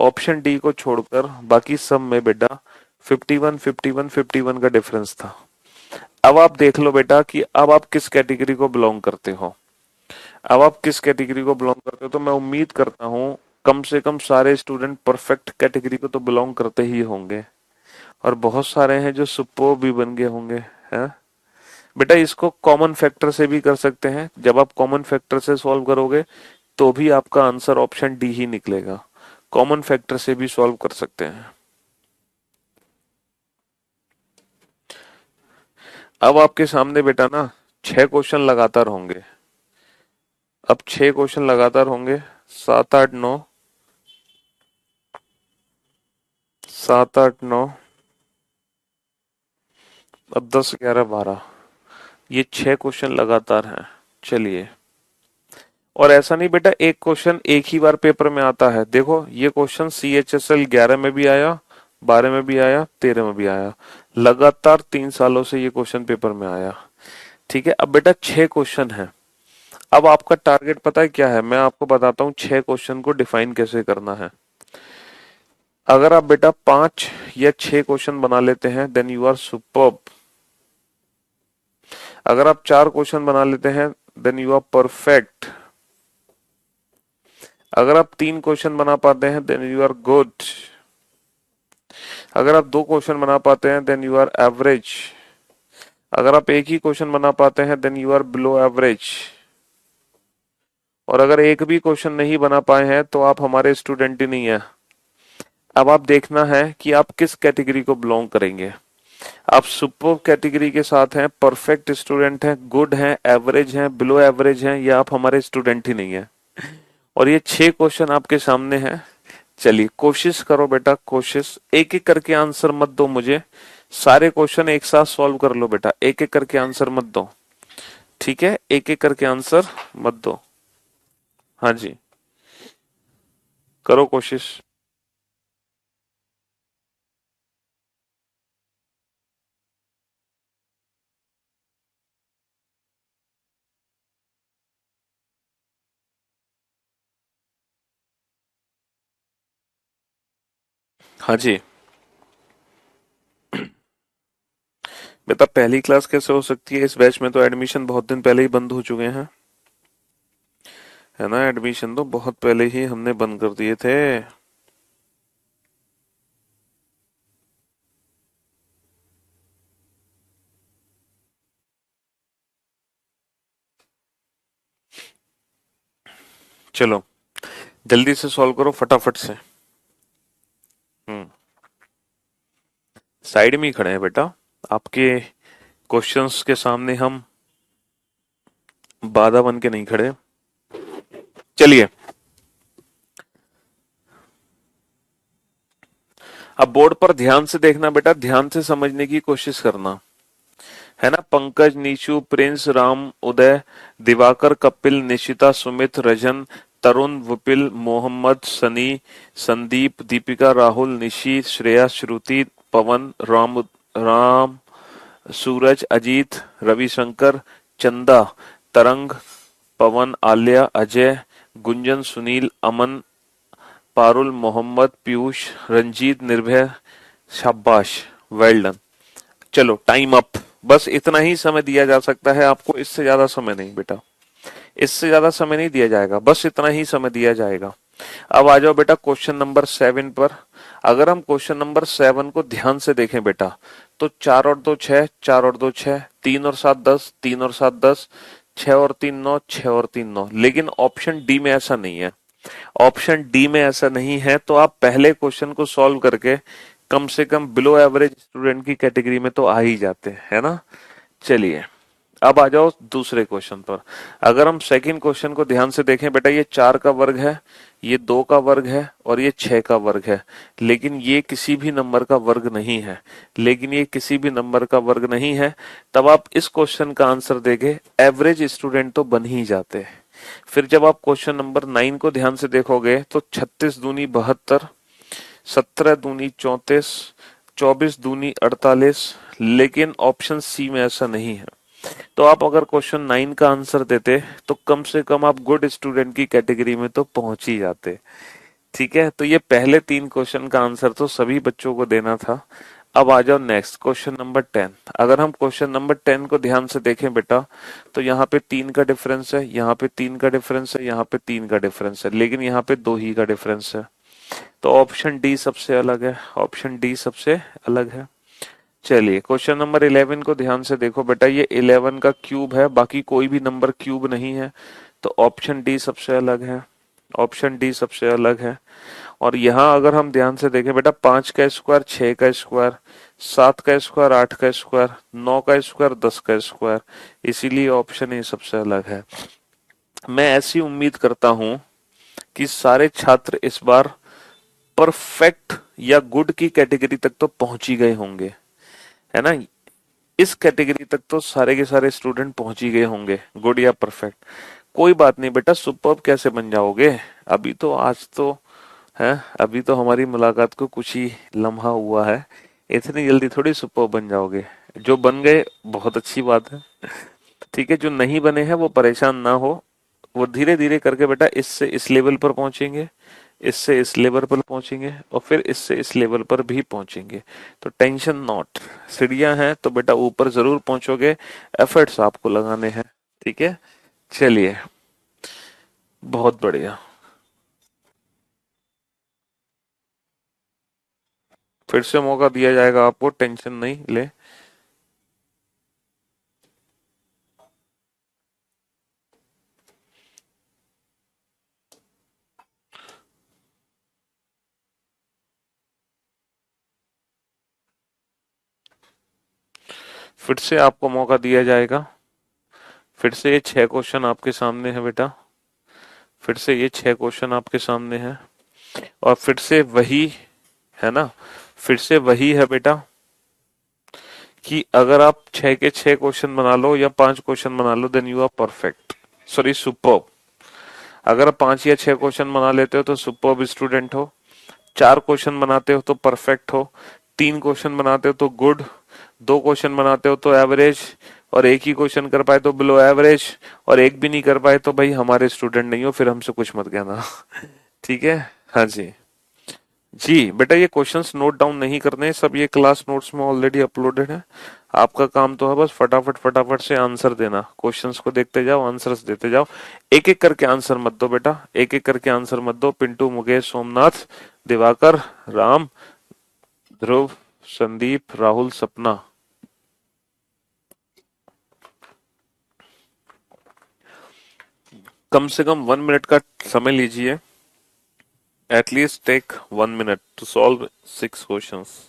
Option D को छोड़कर बाकी सब में बेटा 51 51 51 का डिफरेंस था। अब आप देख लो बेटा कि अब आप किस कैटेगरी को बिलोंग करते हो। अब आप किस कैटेगरी को बिलोंग करते हो, तो मैं उम्मीद करता हूँ कम से कम सारे स्टूडेंट परफेक्ट कैटेगरी को तो बिलोंग करते ही होंगे, और बहुत सारे हैं जो सुपर भी बन गए होंगे, है बेटा। इसको कॉमन फैक्टर से भी कर सकते हैं, जब आप कॉमन फैक्टर से सॉल्व करोगे तो भी आपका आंसर ऑप्शन डी ही निकलेगा। कॉमन फैक्टर से भी सॉल्व कर सकते हैं। अब आपके सामने बेटा ना 6 क्वेश्चन लगातार होंगे। अब 6 क्वेश्चन लगातार होंगे, 7 8 9, 7 8 9, अब 10 11 12, ये 6 क्वेश्चन लगातार हैं। चलिए, और ऐसा नहीं बेटा एक क्वेश्चन एक ही बार पेपर में आता है। देखो ये क्वेश्चन CHSL 11 में भी आया, 12 में भी आया, 13 में भी आया, लगातार 3 सालों से ये क्वेश्चन पेपर में आया। ठीक है, अब बेटा 6 क्वेश्चन है। अब आपका टारगेट पता है क्या है, मैं आपको बताता हूँ 6 क्वेश्चन को डिफाइन कैसे करना है। अगर आप बेटा 5 या 6 क्वेश्चन बना लेते हैं देन यू आर सुपर्ब। अगर आप 4 क्वेश्चन बना लेते हैं देन यू आर परफेक्ट। अगर आप 3 क्वेश्चन बना पाते हैं देन यू आर गुड। अगर आप 2 क्वेश्चन बना पाते हैं देन यू आर एवरेज। अगर आप एक ही क्वेश्चन बना पाते हैं then you are below average. और अगर एक भी क्वेश्चन नहीं बना पाए हैं तो आप हमारे स्टूडेंट ही नहीं है। अब आप देखना है कि आप किस कैटेगरी को बिलोंग करेंगे। आप सुपर कैटेगरी के साथ हैं, परफेक्ट स्टूडेंट हैं, गुड हैं, एवरेज हैं, बिलो एवरेज हैं, या आप हमारे स्टूडेंट ही नहीं है। और ये 6 क्वेश्चन आपके सामने हैं। चलिए कोशिश करो बेटा, कोशिश एक एक करके आंसर मत दो मुझे, सारे क्वेश्चन एक साथ सॉल्व कर लो बेटा, एक एक करके आंसर मत दो। ठीक है, एक एक करके आंसर मत दो। हाँ जी, करो कोशिश। हाँ जी बेटा, पहली क्लास कैसे हो सकती है, इस बैच में तो एडमिशन बहुत दिन पहले ही बंद हो चुके हैं, है ना। एडमिशन तो बहुत पहले ही हमने बंद कर दिए थे। चलो जल्दी से सॉल्व करो फटाफट से। हम्म, साइड में ही खड़े हैं बेटा, आपके क्वेश्चंस के सामने हम बाधा बन के नहीं खड़े। चलिए, अब बोर्ड पर ध्यान से देखना बेटा, ध्यान से समझने की कोशिश करना, है ना। पंकज, निशु, प्रिंस, राम, उदय, दिवाकर, कपिल, निशिता, सुमित, रजन, तरुण, विपिल, मोहम्मद, सनी, संदीप, दीपिका, राहुल, निशी, श्रेया, श्रुति, पवन, राम, सूरज, अजीत, रविशंकर, चंदा, तरंग, पवन, आल्या, अजय, गुंजन, सुनील, अमन, पारुल, मोहम्मद, पीयूष, रंजीत, निर्भय। शाबाश, वेल डन। चलो टाइम अप। बस इतना ही समय दिया जा सकता है आपको, इससे ज्यादा समय नहीं बेटा, इससे ज्यादा समय नहीं दिया जाएगा, बस इतना ही समय दिया जाएगा। अब आ जाओ बेटा क्वेश्चन नंबर 7 पर। अगर हम क्वेश्चन नंबर 7 को ध्यान से देखें बेटा, तो 4 और 2 6, 4 और 2 6, 3 और 7 10, 3 और 7 10, 6 और 3 9, 6 और 3 9। लेकिन ऑप्शन डी में ऐसा नहीं है। ऑप्शन डी में ऐसा नहीं है, तो आप पहले क्वेश्चन को सॉल्व करके कम से कम बिलो एवरेज स्टूडेंट की कैटेगरी में तो आ ही जाते हैं, है ना। चलिए, अब आ जाओ दूसरे क्वेश्चन पर। अगर हम सेकंड क्वेश्चन को ध्यान से देखें बेटा, ये 4 का वर्ग है, ये 2 का वर्ग है, और ये 6 का वर्ग है। लेकिन ये किसी भी नंबर का वर्ग नहीं है, लेकिन ये किसी भी नंबर का वर्ग नहीं है। तब आप इस क्वेश्चन का आंसर देके एवरेज स्टूडेंट तो बन ही जाते हैं। फिर जब आप क्वेश्चन नंबर 9 को ध्यान से देखोगे तो 36 दूनी 72, 17 दूनी 34, 24 दूनी 48, लेकिन ऑप्शन सी में ऐसा नहीं है। तो आप अगर क्वेश्चन 9 का आंसर देते तो कम से कम आप गुड स्टूडेंट की कैटेगरी में तो पहुंच ही जाते। ठीक है, तो ये पहले 3 क्वेश्चन का आंसर तो सभी बच्चों को देना था। अब आ जाओ नेक्स्ट क्वेश्चन नंबर 10। अगर हम क्वेश्चन नंबर 10 को ध्यान से देखें बेटा, तो यहाँ पे 3 का डिफरेंस है, यहाँ पे 3 का डिफरेंस है, यहाँ पे 3 का डिफरेंस है, लेकिन यहाँ पे 2 ही का डिफरेंस है। तो ऑप्शन डी सबसे अलग है, ऑप्शन डी सबसे अलग है। चलिए क्वेश्चन नंबर 11 को ध्यान से देखो बेटा, ये 11 का क्यूब है, बाकी कोई भी नंबर क्यूब नहीं है। तो ऑप्शन डी सबसे अलग है, ऑप्शन डी सबसे अलग है। और यहाँ अगर हम ध्यान से देखें बेटा, 5 का स्क्वायर 6 का स्क्वायर, 7 का स्क्वायर 8 का स्क्वायर, 9 का स्क्वायर 10 का स्क्वायर, इसीलिए ऑप्शन ए सबसे अलग है। मैं ऐसी उम्मीद करता हूं कि सारे छात्र इस बार परफेक्ट या गुड की कैटेगरी तक तो पहुंच ही गए होंगे, है ना। इस कैटेगरी तक तो सारे के सारे स्टूडेंट पहुंच ही गए होंगे, गुड या परफेक्ट। कोई बात नहीं बेटा, सुपर्ब कैसे बन जाओगे, अभी तो आज तो है, अभी तो हमारी मुलाकात को कुछ ही लम्हा हुआ है, इतनी जल्दी थोड़ी सुपर्ब बन जाओगे। जो बन गए बहुत अच्छी बात है, ठीक है, जो नहीं बने हैं वो परेशान ना हो, वो धीरे धीरे करके बेटा इससे इस लेवल पर पहुंचेंगे, इससे इस लेवल पर पहुंचेंगे, और फिर इससे इस लेवल पर भी पहुंचेंगे। तो टेंशन नॉट, सीढ़ियां हैं तो बेटा ऊपर जरूर पहुंचोगे, एफर्ट्स आपको लगाने हैं। ठीक है, चलिए, बहुत बढ़िया। फिर से मौका दिया जाएगा आपको, टेंशन नहीं ले। फिर से आपको मौका दिया जाएगा। फिर से ये 6 क्वेश्चन आपके सामने है बेटा, फिर से ये 6 क्वेश्चन आपके सामने है, और फिर से वही, है ना, फिर से वही है बेटा कि अगर आप 6 के 6 क्वेश्चन बना लो या 5 क्वेश्चन बना लो, then you are perfect, sorry superb. अगर आप 5 या 6 क्वेश्चन बना लेते हो तो सुपर्ब स्टूडेंट हो, 4 क्वेश्चन बनाते हो तो परफेक्ट हो, 3 क्वेश्चन बनाते हो तो गुड, 2 क्वेश्चन बनाते हो तो एवरेज, और एक ही क्वेश्चन कर पाए तो बिलो एवरेज, और एक भी नहीं कर पाए तो भाई हमारे स्टूडेंट नहीं हो, फिर हमसे कुछ मत कहना। ठीक है, हाँ जी। जी बेटा, ये क्वेश्चंस नोट डाउन नहीं करने, सब ये क्लास नोट्स में ऑलरेडी अपलोडेड है। आपका काम तो है बस फटाफट फटाफट से आंसर देना, क्वेश्चंस को देखते जाओ, आंसर्स देते जाओ। एक एक करके आंसर मत दो बेटा, एक एक करके आंसर मत दो। पिंटू, मुकेश, सोमनाथ, दिवाकर, राम, ध्रुव, संदीप, राहुल, सपना, कम से कम 1 मिनट का समय लीजिए। At least take 1 minute to solve 6 questions.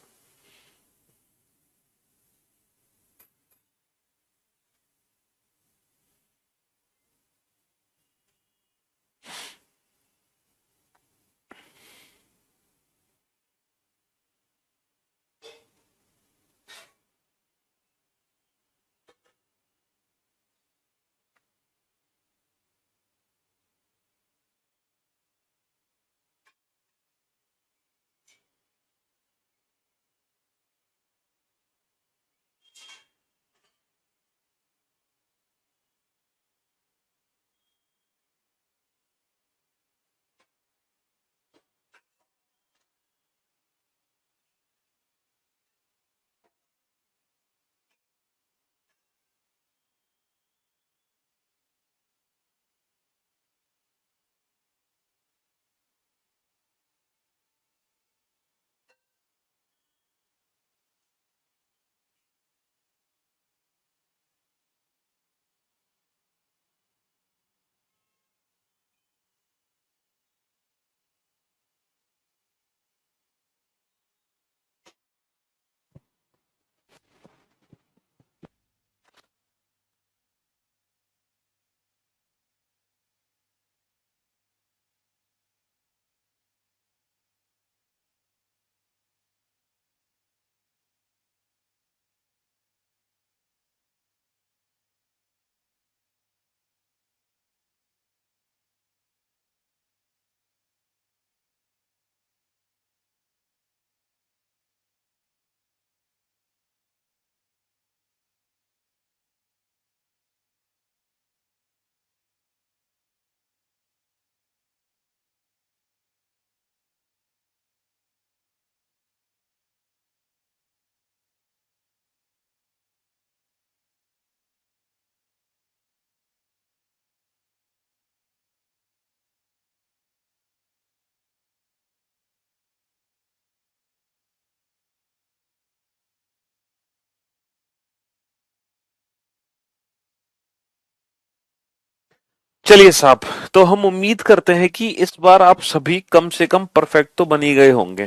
चलिए साहब, तो हम उम्मीद करते हैं कि इस बार आप सभी कम से कम परफेक्ट तो बनी गए होंगे।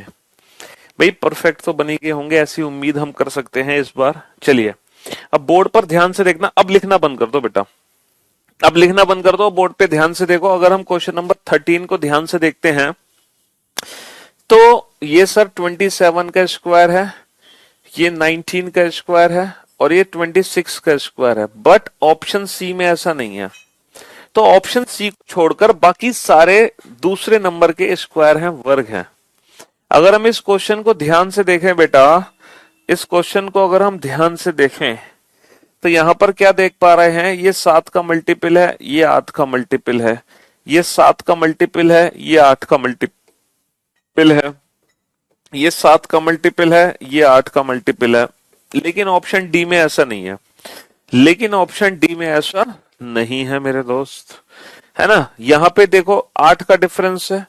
भाई परफेक्ट तो बनी गए होंगे, ऐसी उम्मीद हम कर सकते हैं इस बार। चलिए, अब बोर्ड पर ध्यान से देखना। अब लिखना बंद कर दो बेटा, अब लिखना बंद कर दो, बोर्ड पे ध्यान से देखो। अगर हम क्वेश्चन नंबर 13 को ध्यान से देखते हैं तो ये सर 27 का स्क्वायर है, ये 19 का स्क्वायर है और ये 26 का स्क्वायर है। बट ऑप्शन सी में ऐसा नहीं है। तो ऑप्शन सी छोड़कर बाकी सारे दूसरे नंबर के स्क्वायर हैं, वर्ग हैं। अगर हम इस क्वेश्चन को ध्यान से देखें बेटा, इस क्वेश्चन को अगर हम ध्यान से देखें तो यहां पर क्या देख पा रहे हैं, ये 7 का मल्टीपल है, ये 8 का मल्टीपल है, ये 7 का मल्टीपल है, ये 8 का मल्टीपल है, ये 7 का मल्टीपल है, ये 8 का मल्टीपल है। लेकिन ऑप्शन डी में ऐसा नहीं है। लेकिन ऑप्शन डी में ऐसा नहीं है मेरे दोस्त, है ना। यहां पे देखो 8 का डिफरेंस है,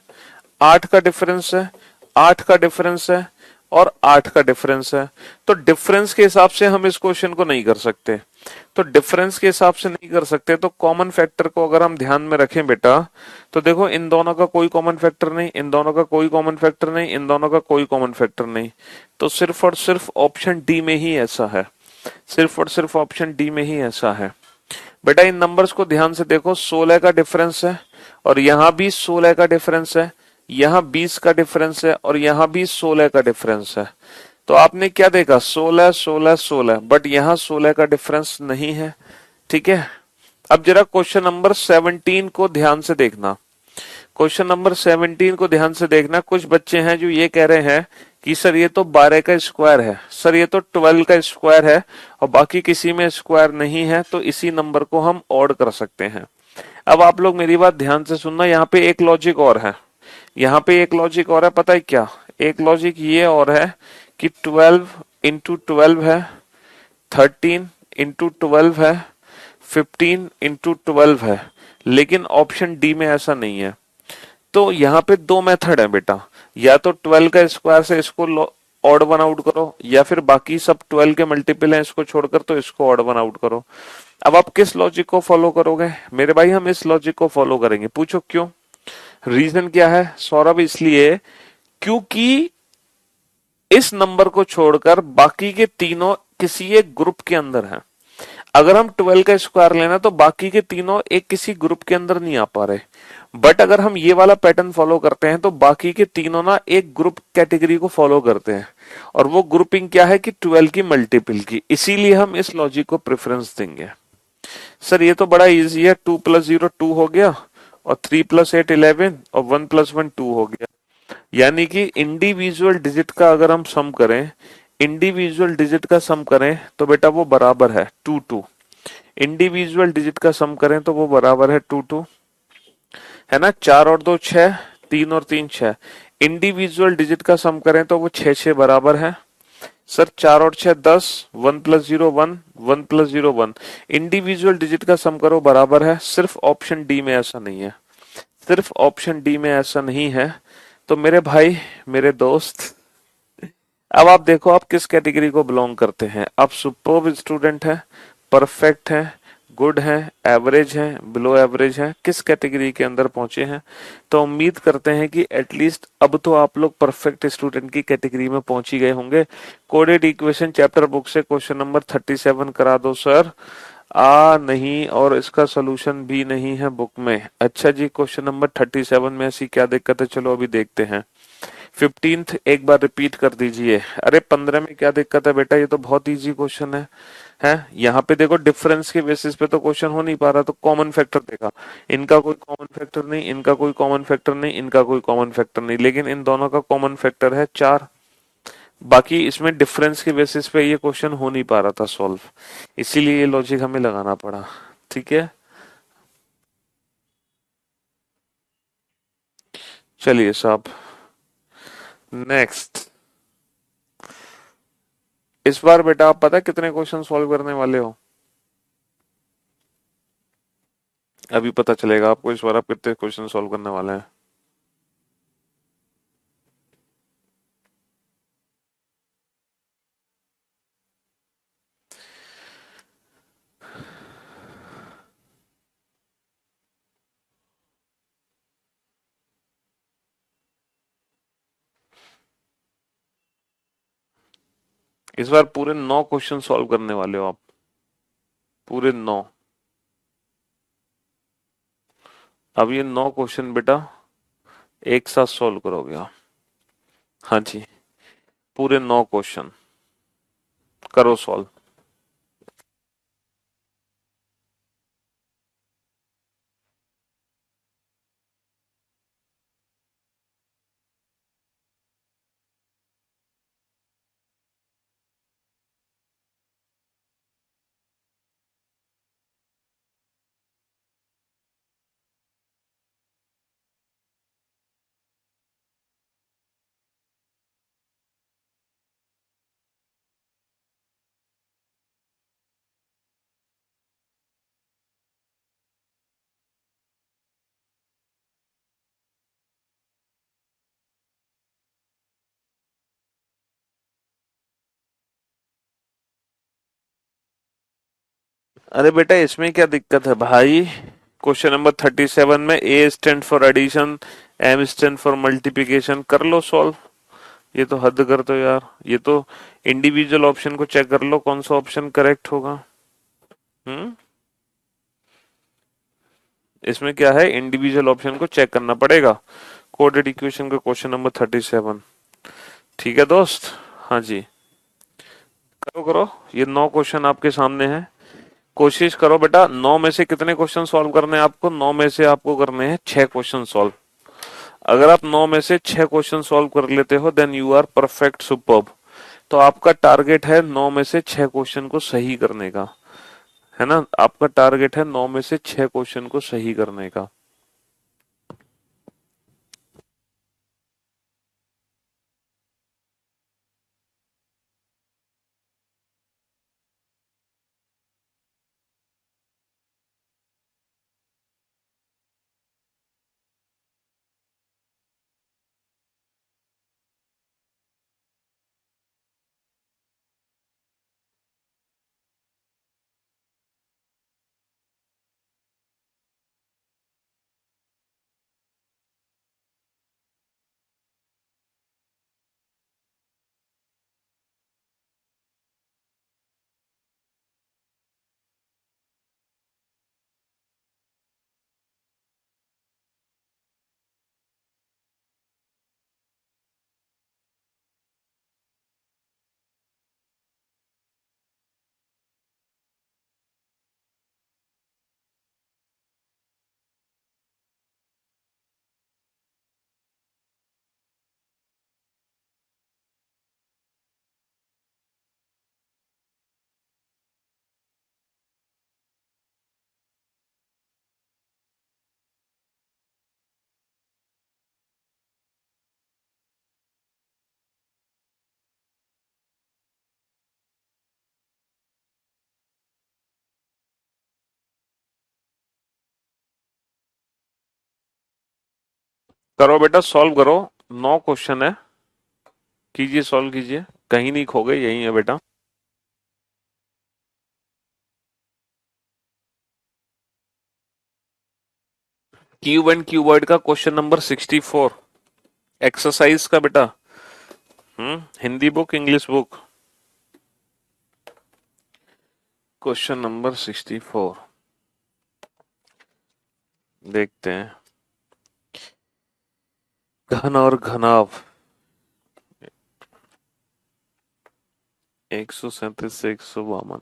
8 का डिफरेंस है, 8 का डिफरेंस है और 8 का डिफरेंस है। तो डिफरेंस के हिसाब से हम इस क्वेश्चन को नहीं कर सकते। तो डिफरेंस के हिसाब से नहीं कर सकते तो कॉमन फैक्टर को अगर हम ध्यान में रखें बेटा, तो देखो इन दोनों का कोई कॉमन फैक्टर नहीं, इन दोनों का कोई कॉमन फैक्टर नहीं, इन दोनों का कोई कॉमन फैक्टर नहीं। तो सिर्फ और सिर्फ ऑप्शन डी में ही ऐसा है, सिर्फ और सिर्फ ऑप्शन डी में ही ऐसा है। बेटा इन नंबर्स को ध्यान से देखो, 16 का डिफरेंस है और यहां भी 16 का डिफरेंस है, यहां 20 का डिफरेंस है और यहां भी 16 का डिफरेंस है। तो आपने क्या देखा, 16 16 16, बट यहां 16 का डिफरेंस नहीं है। ठीक है। अब जरा क्वेश्चन नंबर 17 को ध्यान से देखना। क्वेश्चन नंबर 17 को ध्यान से देखना। कुछ बच्चे हैं जो ये कह रहे हैं कि सर ये तो 12 का स्क्वायर है, सर ये तो 12 का स्क्वायर है और बाकी किसी में स्क्वायर नहीं है, तो इसी नंबर को हम ऑड कर सकते हैं। अब आप लोग मेरी बात ध्यान से सुनना, यहाँ पे एक लॉजिक और है, यहाँ पे एक लॉजिक और है। पता है क्या, एक लॉजिक ये और है कि 12 इंटू 12 है, 13 इंटू 12 है, 15 इंटू 12 है। लेकिन ऑप्शन डी में ऐसा नहीं है। तो यहाँ पे दो मेथड है बेटा, या तो 12 का स्क्वायर से इसको ऑड वन आउट करो, या फिर बाकी सब 12 के मल्टीपल हैं इसको छोड़कर तो इसको ऑड वन आउट करो। अब आप किस लॉजिक को फॉलो करोगे मेरे भाई? हम इस लॉजिक को फॉलो करेंगे। पूछो क्यों? रीजन क्या है सौरभ? इसलिए क्योंकि इस नंबर को छोड़कर बाकी के तीनों किसी एक ग्रुप के अंदर हैं। अगर हम 12 का स्क्वायर लेना तो बाकी के तीनों एक किसी ग्रुप के अंदर नहीं आ पा रहे। बट अगर हम ये वाला पैटर्न फॉलो करते हैं तो बाकी के तीनों ना एक ग्रुप कैटेगरी को फॉलो करते हैं, और वो ग्रुपिंग क्या है कि 12 की मल्टीपल की। इसीलिए हम इस लॉजिक को प्रेफरेंस देंगे। सर ये तो बड़ा इजी है, 2 प्लस 0 2 हो गया और 3 प्लस 8 11 और 1 प्लस 1 2 हो गया। यानी कि इंडिविजुअल डिजिट का अगर हम सम करें, इंडिविजुअल डिजिट का सम करें तो बेटा वो बराबर है 2 2। इंडिविजुअल डिजिट का सम करें तो वो बराबर है 2 2, है ना। 4 और 2 6, 3 और 3 6। इंडिविजुअल डिजिट का सम करें तो वो 6 6 बराबर है। सर 4 और 6 10, 1 प्लस 0 1, 1 प्लस 0 1। इंडिविजुअल डिजिट का सम करो बराबर है। सिर्फ ऑप्शन डी में ऐसा नहीं है, सिर्फ ऑप्शन डी में ऐसा नहीं है। तो मेरे भाई, मेरे दोस्त, अब आप देखो आप किस कैटेगरी को बिलोंग करते हैं। आप सुपर्ब स्टूडेंट हैं, परफेक्ट हैं, गुड हैं, एवरेज हैं, बिलो एवरेज हैं, किस कैटेगरी के अंदर पहुंचे हैं? तो उम्मीद करते हैं कि एटलीस्ट अब तो आप लोग परफेक्ट स्टूडेंट की कैटेगरी में पहुंच ही गए होंगे। कोडेड इक्वेशन चैप्टर बुक से क्वेश्चन नंबर 37 करा दो सर। नहीं, और इसका सोल्यूशन भी नहीं है बुक में। अच्छा जी, क्वेश्चन नंबर 37 में ऐसी क्या दिक्कत है? चलो अभी देखते हैं। 15th एक बार रिपीट कर दीजिए। अरे 15 में क्या दिक्कत है बेटा, ये तो बहुत इजी क्वेश्चन है। यहाँ पे देखो डिफरेंस के बेसिस पे तो क्वेश्चन हो नहीं पा रहा, तो कॉमन फैक्टर देखा, इनका कोई कॉमन फैक्टर नहीं, इनका कोई कॉमन फैक्टर नहीं, इनका कोई कॉमन फैक्टर नहीं, लेकिन इन दोनों का कॉमन फैक्टर है 4। बाकी इसमें डिफरेंस के बेसिस पे ये क्वेश्चन हो नहीं पा रहा था सॉल्व, इसीलिए ये लॉजिक हमें लगाना पड़ा। ठीक है, चलिए साहब, नेक्स्ट। इस बार बेटा आप पता है कितने क्वेश्चन सॉल्व करने वाले हो? अभी पता चलेगा आपको इस बार आप कितने क्वेश्चन सॉल्व करने वाले हैं। इस बार पूरे 9 क्वेश्चन सॉल्व करने वाले हो आप, पूरे 9। अब ये 9 क्वेश्चन बेटा एक साथ सॉल्व करोगे आप। हाँ जी, पूरे 9 क्वेश्चन करो सॉल्व। अरे बेटा इसमें क्या दिक्कत है भाई। क्वेश्चन नंबर 37 में A stand for addition, M stand for multiplication, कर लो सॉल्व। ये तो हद कर दो यार, ये तो इंडिविजुअल ऑप्शन को चेक कर लो कौन सा ऑप्शन करेक्ट होगा। हम्म। इसमें क्या है, इंडिविजुअल ऑप्शन को चेक करना पड़ेगा। कोडेड इक्वेशन का क्वेश्चन नंबर 37। ठीक है दोस्त। हाँ जी, करो करो। ये 9 क्वेश्चन आपके सामने हैं। कोशिश करो बेटा, 9 में से कितने क्वेश्चन सॉल्व करने हैं आपको? 9 में से आपको करने हैं 6 क्वेश्चन सॉल्व। अगर आप 9 में से 6 क्वेश्चन सॉल्व कर लेते हो then you are perfect superb. तो आपका टारगेट है 9 में से 6 क्वेश्चन को सही करने का, है ना? आपका टारगेट है 9 में से 6 क्वेश्चन को सही करने का। करो बेटा सॉल्व करो। 9 क्वेश्चन है, कीजिए सॉल्व कीजिए। कहीं नहीं खो गए, यही है बेटा। क्यूब एंड क्यूबॉइड का क्वेश्चन नंबर 64, एक्सरसाइज का बेटा। Hindi book, English book? Question number 64 देखते हैं। घन और घनाभ 137 से 152।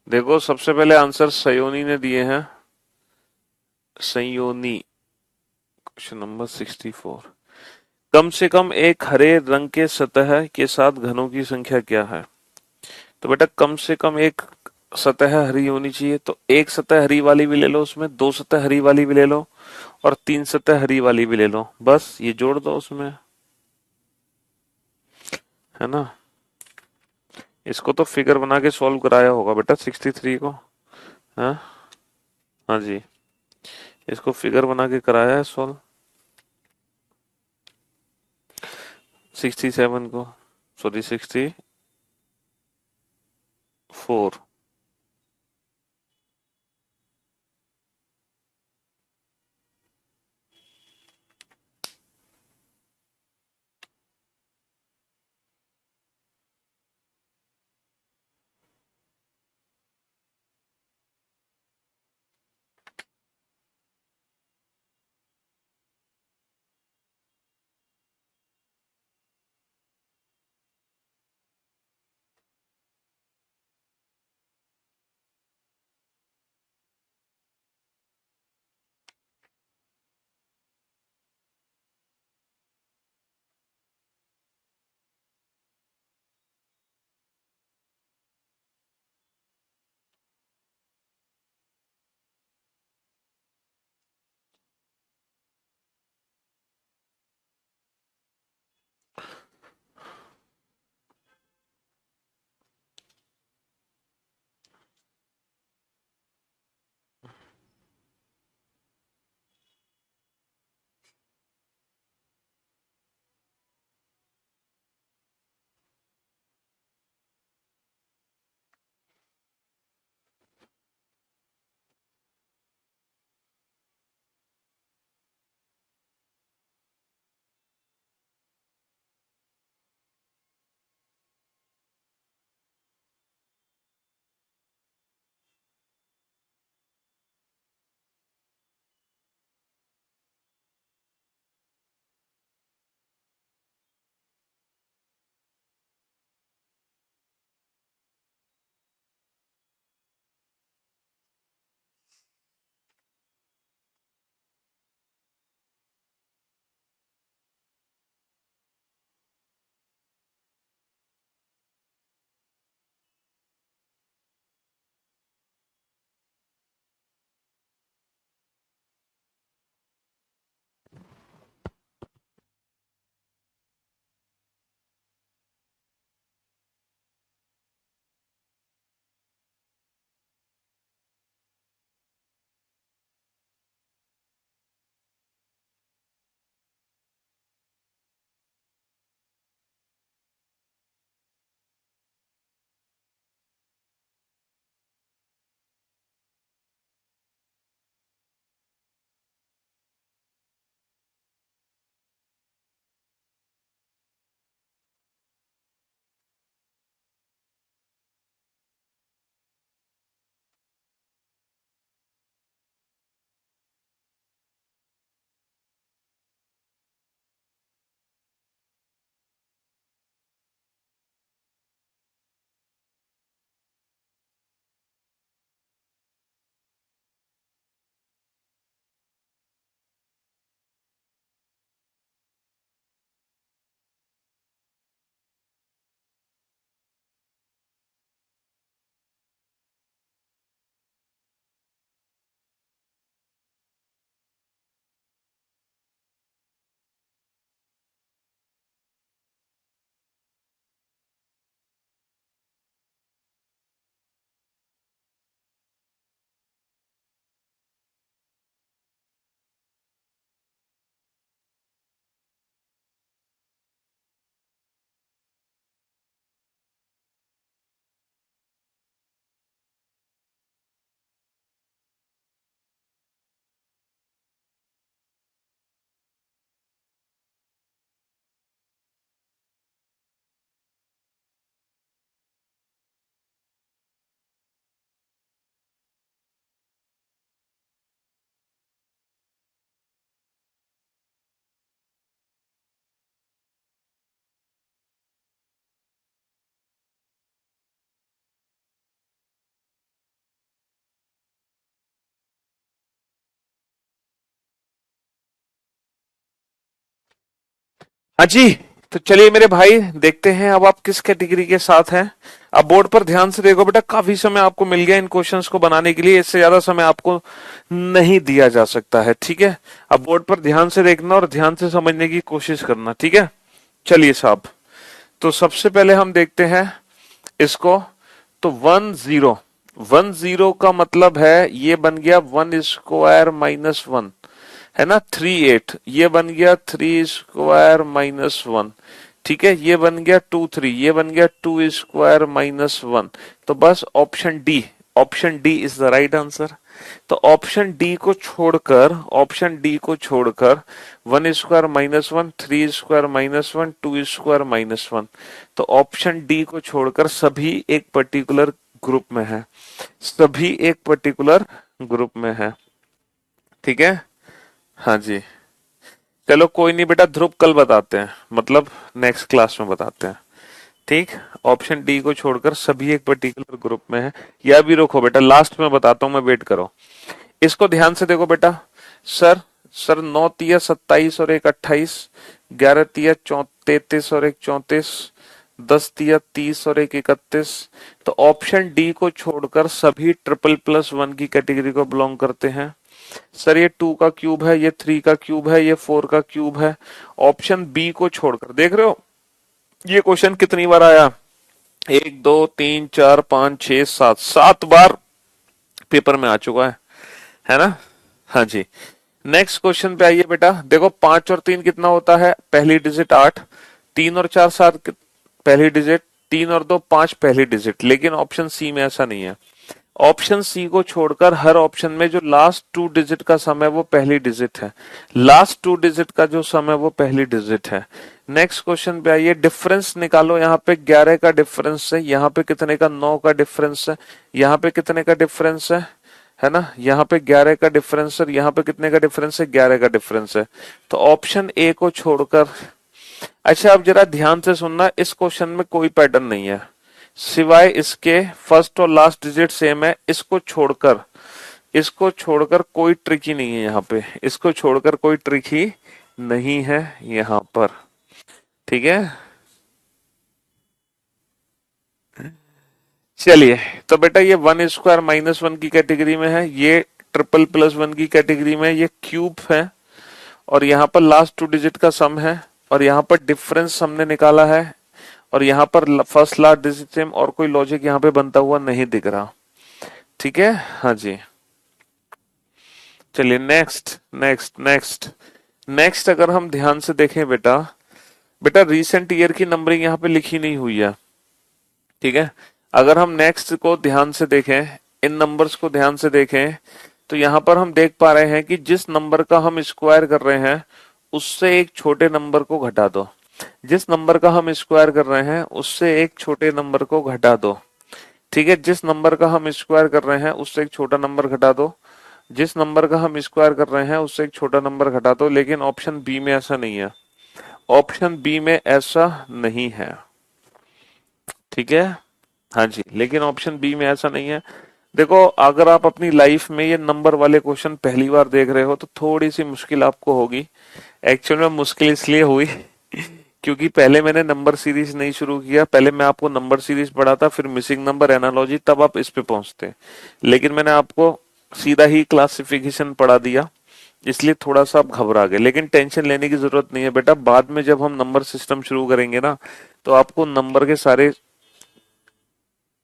देखो सबसे पहले आंसर सयोनी ने दिए हैं, संयोनी। क्वेश्चन नंबर 64, कम से कम एक हरे रंग के सतह के साथ घनों की संख्या क्या है? तो बेटा कम से कम एक सतह हरी होनी चाहिए, तो एक सतह हरी वाली भी ले लो, उसमें दो सतह हरी वाली भी ले लो, और तीन सतह हरी वाली भी ले लो। बस ये जोड़ दो उसमें, है ना? इसको तो फिगर बना के सॉल्व कराया होगा बेटा 63 को। हाँ, हाँ जी, इसको फिगर बना के कराया है सॉल्व 67 को, सॉरी 64। हाँ जी। तो चलिए मेरे भाई, देखते हैं अब आप किस कैटेगरी के साथ हैं। अब बोर्ड पर ध्यान से देखो बेटा, काफी समय आपको मिल गया इन क्वेश्चंस को बनाने के लिए, इससे ज्यादा समय आपको नहीं दिया जा सकता है, ठीक है। अब बोर्ड पर ध्यान से देखना और ध्यान से समझने की कोशिश करना, ठीक है। चलिए साहब, तो सबसे पहले हम देखते हैं इसको। तो 10, 10 का मतलब है ये बन गया 1² - 1, है ना। 38 ये बन गया 3² - 1, ठीक है। ये बन गया 23, ये बन गया 2² - 1। तो बस option D is the right answer. तो ऑप्शन डी को छोड़कर 1² - 1, 3² - 1, 2² - 1, तो ऑप्शन डी को छोड़कर सभी एक पर्टिकुलर ग्रुप में है, सभी एक पर्टिकुलर ग्रुप में है, ठीक है। हाँ जी। चलो कोई नहीं बेटा, ध्रुव कल बताते हैं, मतलब नेक्स्ट क्लास में बताते हैं, ठीक। ऑप्शन डी को छोड़कर सभी एक पर्टिकुलर ग्रुप में है। या भी रुको बेटा, लास्ट में बताता हूं मैं, वेट करो। इसको ध्यान से देखो बेटा। सर सर 9×3 = 27 और 1 28, 11×3 = 33 और 1 34, 10×3 = 30 और 1 31। तो ऑप्शन डी को छोड़कर सभी ट्रिपल+1 की कैटेगरी को बिलोंग करते हैं। सर ये 2 का क्यूब है, ये 3 का क्यूब है, ये 4 का क्यूब है। ऑप्शन बी को छोड़कर, देख रहे हो ये क्वेश्चन कितनी बार आया? 1 2 3 4 5 6 7, 7 बार पेपर में आ चुका है ना। हाँ जी। नेक्स्ट क्वेश्चन पे आइए बेटा। देखो 5 और 3 कितना होता है? पहली डिजिट 8, 3 और 4 7 पहली डिजिट, 3 और 2 5 पहली डिजिट। लेकिन ऑप्शन सी में ऐसा नहीं है। ऑप्शन सी को छोड़कर हर ऑप्शन में जो लास्ट 2 डिजिट का सम है वो पहली डिजिट है। लास्ट 2 डिजिट का जो सम है वो पहली डिजिट है। नेक्स्ट क्वेश्चन पे आइए, डिफरेंस निकालो। यहाँ पे 11 का डिफरेंस है, यहाँ पे कितने का? 9 का डिफरेंस है। यहाँ पे कितने का डिफरेंस है ना। यहाँ पे 11 का डिफरेंस है, यहाँ पे कितने का डिफरेंस है? 11 का डिफरेंस है। तो ऑप्शन ए को छोड़कर, अच्छा अब जरा ध्यान से सुनना, इस क्वेश्चन में कोई पैटर्न नहीं है, सिवाय इसके फर्स्ट और लास्ट डिजिट सेम है। इसको छोड़कर कोई ट्रिक ही नहीं है यहाँ पे, इसको छोड़कर कोई ट्रिक ही नहीं है यहाँ पर, ठीक है। चलिए, तो बेटा ये 1² - 1 की कैटेगरी में है, ये ट्रिपल+1 की कैटेगरी में, ये क्यूब है, और यहाँ पर लास्ट 2 डिजिट का सम है, और यहाँ पर डिफरेंस हमने निकाला है, और यहाँ पर फर्स्ट लास्ट डिजिट सेम, और कोई लॉजिक यहाँ पे बनता हुआ नहीं दिख रहा, ठीक है। हाँ जी। चलिए नेक्स्ट नेक्स्ट नेक्स्ट नेक्स्ट अगर हम ध्यान से देखें बेटा, बेटा रिसेंट ईयर की नंबरिंग यहाँ पे लिखी नहीं हुई है, ठीक है। अगर हम नेक्स्ट को ध्यान से देखें, इन नंबर्स को ध्यान से देखें, तो यहाँ पर हम देख पा रहे हैं कि जिस नंबर का हम स्क्वायर कर रहे हैं उससे एक छोटे नंबर को घटा दो। जिस नंबर का हम स्क्वायर कर रहे हैं उससे एक छोटे नंबर को घटा दो, ठीक है। जिस नंबर का हम स्क्वायर कर रहे हैं उससे एक छोटा नंबर घटा दो, जिस नंबर का हम स्क्वायर कर रहे हैं उससे एक छोटा नंबर घटा दो। लेकिन ऑप्शन बी में ऐसा नहीं है, ऑप्शन बी में ऐसा नहीं है, ठीक है। हाँ जी, लेकिन ऑप्शन बी में ऐसा नहीं है। देखो अगर आप अपनी लाइफ में ये नंबर वाले क्वेश्चन पहली बार देख रहे हो तो थोड़ी सी मुश्किल आपको होगी। एक्चुअल में मुश्किल इसलिए हुई क्योंकि पहले मैंने नंबर सीरीज नहीं शुरू किया, पहले मैं आपको नंबर सीरीज पढ़ाता, फिर मिसिंग नंबर एनालॉजी, तब आप इस पे पहुंचते। लेकिन मैंने आपको सीधा ही क्लासिफिकेशन पढ़ा दिया, इसलिए थोड़ा सा आप घबरा गए। लेकिन टेंशन लेने की जरूरत नहीं है बेटा, बाद में जब हम नंबर सिस्टम शुरू करेंगे ना तो आपको नंबर के सारे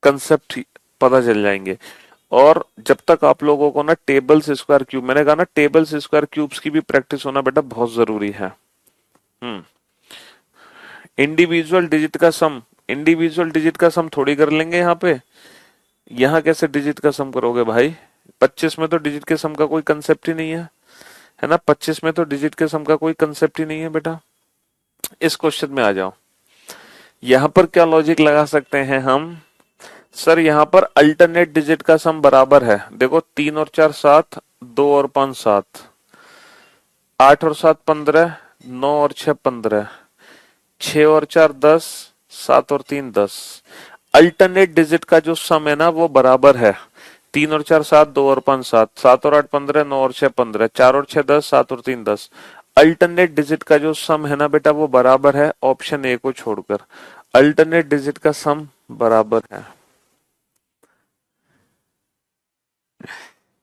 कंसेप्ट पता चल जाएंगे। और जब तक आप लोगों को ना टेबल्स स्क्वायर क्यूब, मैंने कहा ना टेबल्स स्क्वायर क्यूब्स की भी प्रैक्टिस होना बेटा बहुत जरूरी है। हम्म इंडिविजुअल डिजिट का सम थोड़ी कर लेंगे यहाँ पे। यहाँ कैसे डिजिट का सम करोगे भाई? 25 में तो डिजिट के सम का कोई कंसेप्ट ही नहीं है ना। 25 में तो डिजिट के सम का कोई कंसेप्ट ही नहीं है बेटा। इस क्वेश्चन में आ जाओ, यहाँ पर क्या लॉजिक लगा सकते हैं हम? सर यहाँ पर अल्टरनेट डिजिट का सम बराबर है। देखो 3 और 4 7, 2 और 5 7, 8 और 7 15, 9 और 6 15, 6 और 4 10, 7 और 3 10। अल्टरनेट डिजिट का जो सम है ना वो बराबर है 3 और 4 7, 2 और 5 7, 7 और 8 15, 9 और 6 15, 4 और 6 10, 7 और 3 10। अल्टरनेट डिजिट का जो सम है ना बेटा वो बराबर है ऑप्शन ए को छोड़कर। अल्टरनेट डिजिट का सम बराबर है।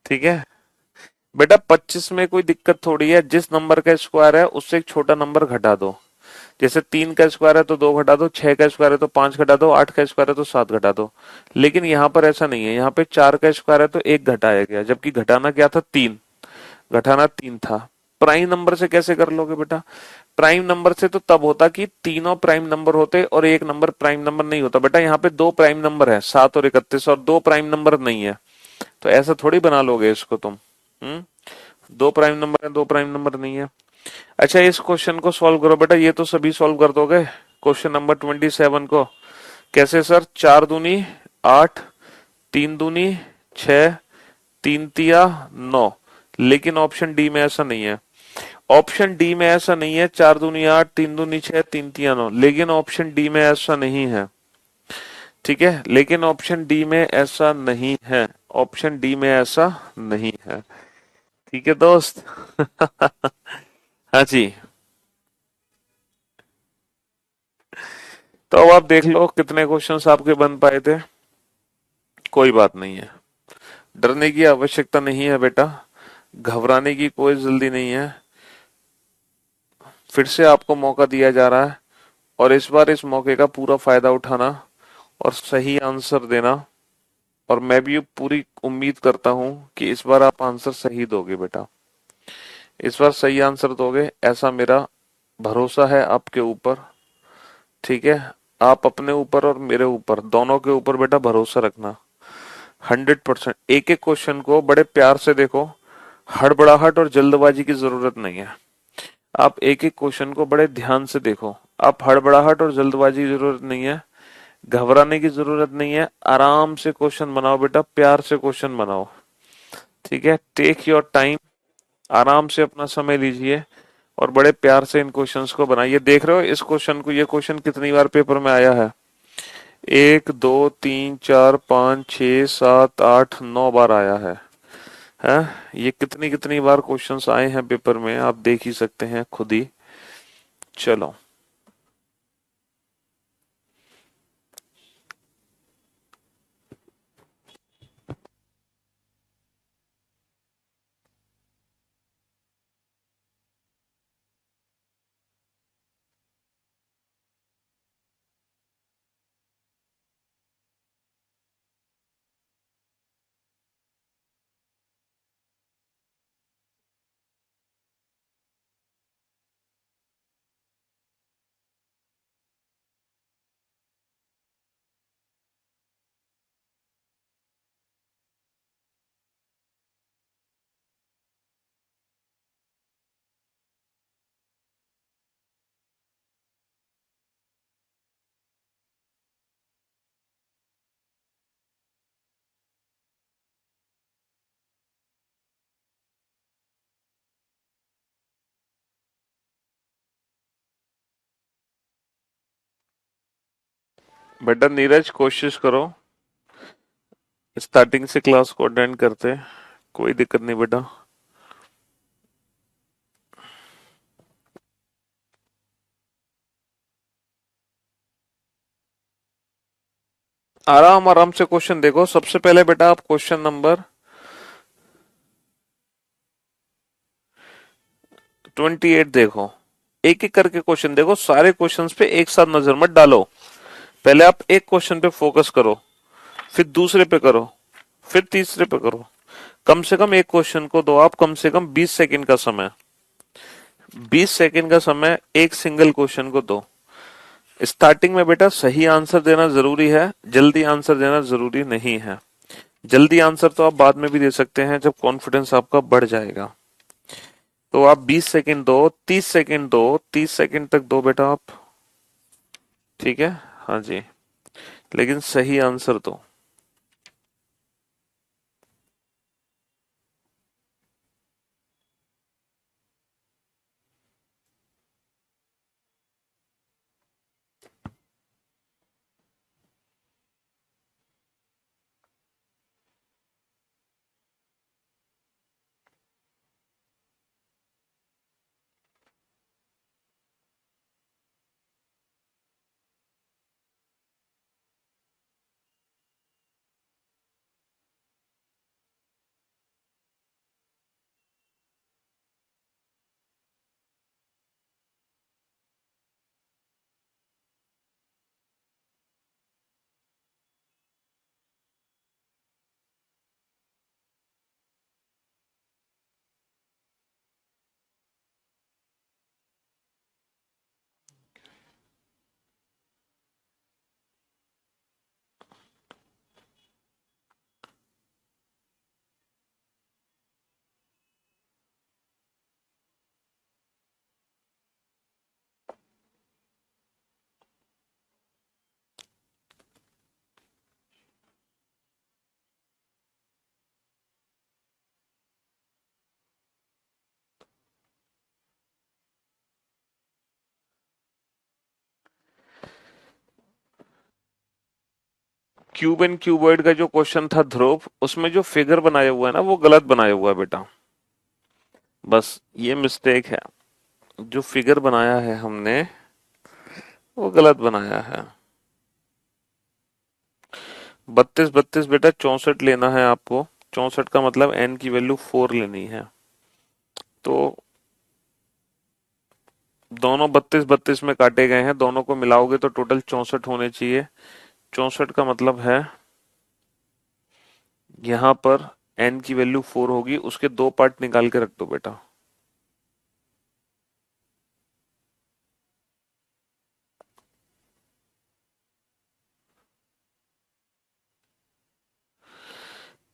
ठीक है बेटा, 25 में कोई दिक्कत थोड़ी है, जिस नंबर का स्क्वायर है उससे एक छोटा नंबर घटा दो। जैसे 3 का स्क्वायर है तो 2 घटा दो, 6 का स्क्वायर है तो 5 घटा दो, 8 का स्क्वायर है तो 7 घटा दो। लेकिन यहाँ पर ऐसा नहीं है, यहाँ पे 4 का स्क्वायर है तो 1 घटाया गया, जबकि घटाना क्या था, 3। घटाना 3 था। प्राइम नंबर से कैसे कर लोगे बेटा? प्राइम नंबर से तो तब होता कि तीनों प्राइम नंबर होते और एक नंबर प्राइम नंबर नहीं होता। बेटा यहाँ पे दो प्राइम नंबर है, 7 और 31, और दो प्राइम नंबर नहीं है। तो ऐसा थोड़ी बना लोगे इसको तुम। दो प्राइम नंबर है, दो प्राइम नंबर नहीं है। अच्छा, इस क्वेश्चन को सॉल्व करो बेटा, ये तो सभी सॉल्व कर दोगे। क्वेश्चन नंबर 27 को कैसे सर? 4 दूनी 8, 3 दूनी 6, 3 तिया 9। लेकिन ऑप्शन डी में ऐसा नहीं है। ऑप्शन डी में ऐसा नहीं है, 4 दूनी 8, 3 दूनी 6, 3 तिया 9, लेकिन ऑप्शन डी में ऐसा नहीं है। ठीक है, लेकिन ऑप्शन डी में ऐसा नहीं है। ऑप्शन डी में ऐसा नहीं है। ठीक है दोस्त। हाँ जी। तो अब आप देख लो कितने क्वेश्चंस आपके बन पाए थे। कोई बात नहीं है, डरने की आवश्यकता नहीं है बेटा, घबराने की कोई जल्दी नहीं है। फिर से आपको मौका दिया जा रहा है और इस बार इस मौके का पूरा फायदा उठाना और सही आंसर देना। और मैं भी पूरी उम्मीद करता हूं कि इस बार आप आंसर सही दोगे बेटा। इस बार सही आंसर दोगे ऐसा मेरा भरोसा है आपके ऊपर। ठीक है, आप अपने ऊपर और मेरे ऊपर दोनों के ऊपर बेटा भरोसा रखना। 100%। एक एक क्वेश्चन को बड़े प्यार से देखो, हड़बड़ाहट और जल्दबाजी की जरूरत नहीं है। आप एक एक क्वेश्चन को बड़े ध्यान से देखो। आप हड़बड़ाहट और जल्दबाजी की जरूरत नहीं है, घबराने की जरूरत नहीं है। आराम से क्वेश्चन बनाओ बेटा, प्यार से क्वेश्चन बनाओ। ठीक है, टेक योर टाइम, आराम से अपना समय लीजिए और बड़े प्यार से इन क्वेश्चंस को बनाइए। देख रहे हो इस क्वेश्चन को, ये क्वेश्चन कितनी बार पेपर में आया है? 1 2 3 4 5 6 7 8 9 बार आया है। ये कितनी कितनी बार क्वेश्चंस आए हैं पेपर में, आप देख ही सकते हैं खुद ही। चलो, बेटा नीरज कोशिश करो, स्टार्टिंग से क्लास को अटेंड करते, कोई दिक्कत नहीं बेटा। आराम आराम से क्वेश्चन देखो। सबसे पहले बेटा आप क्वेश्चन नंबर 28 देखो। एक एक करके क्वेश्चन देखो, सारे क्वेश्चंस पे एक साथ नजर मत डालो। पहले आप एक क्वेश्चन पे फोकस करो, फिर दूसरे पे करो, फिर तीसरे पे करो। कम से कम एक क्वेश्चन को दो आप कम से कम 20 सेकंड का समय। 20 सेकंड का समय एक सिंगल क्वेश्चन को दो। स्टार्टिंग में बेटा सही आंसर देना जरूरी है, जल्दी आंसर देना जरूरी नहीं है। जल्दी आंसर तो आप बाद में भी दे सकते हैं जब कॉन्फिडेंस आपका बढ़ जाएगा। तो आप 20 सेकंड दो, 30 सेकंड दो, 30 सेकंड तक दो बेटा आप। ठीक है, हाँ जी, लेकिन सही आंसर दो। क्यूब एंड क्यूबॉइड का जो क्वेश्चन था ध्रुव, उसमें जो फिगर बनाया हुआ है ना वो गलत बनाया हुआ है बेटा। बस ये मिस्टेक है, जो फिगर बनाया है हमने वो गलत बनाया है। 32 32 बेटा 64 लेना है आपको। 64 का मतलब n की वैल्यू 4 लेनी है। तो दोनों 32 32 में काटे गए हैं, दोनों को मिलाओगे तो टोटल 64 होने चाहिए। 64 का मतलब है यहाँ पर n की वैल्यू 4 होगी, उसके दो पार्ट निकाल के रख दो बेटा।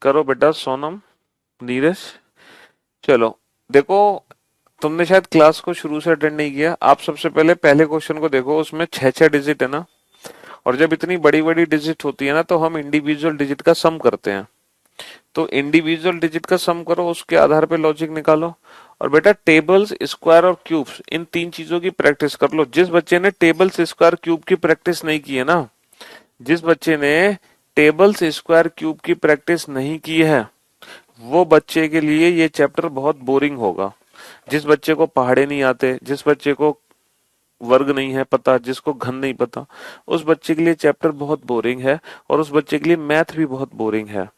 करो बेटा सोनम, नीरज। चलो देखो, तुमने शायद क्लास को शुरू से अटेंड नहीं किया। आप सबसे पहले पहले क्वेश्चन को देखो, उसमें छह छह डिजिट है ना। और जब इतनी बड़ी बड़ी डिजिट होती है ना तो हम इंडिविजुअल डिजिट का सम करते हैं। तो इंडिविजुअल डिजिट का सम करो, उसके आधार पे लॉजिक निकालो। और बेटा टेबल्स, स्क्वायर और क्यूब्स, इन तीन चीजों की प्रैक्टिस कर लो। जिस बच्चे ने टेबल्स, स्क्वायर, क्यूब की प्रैक्टिस नहीं की है ना, जिस बच्चे ने टेबल्स, स्क्वायर, क्यूब की प्रैक्टिस नहीं की है, वो बच्चे के लिए ये चैप्टर बहुत बोरिंग होगा। जिस बच्चे को पहाड़े नहीं आते, जिस बच्चे को वर्ग नहीं है पता, जिसको घन नहीं पता, उस बच्चे के लिए चैप्टर बहुत बोरिंग है। और उस बच्चे के लिए मैथ भी बहुत बोरिंग है।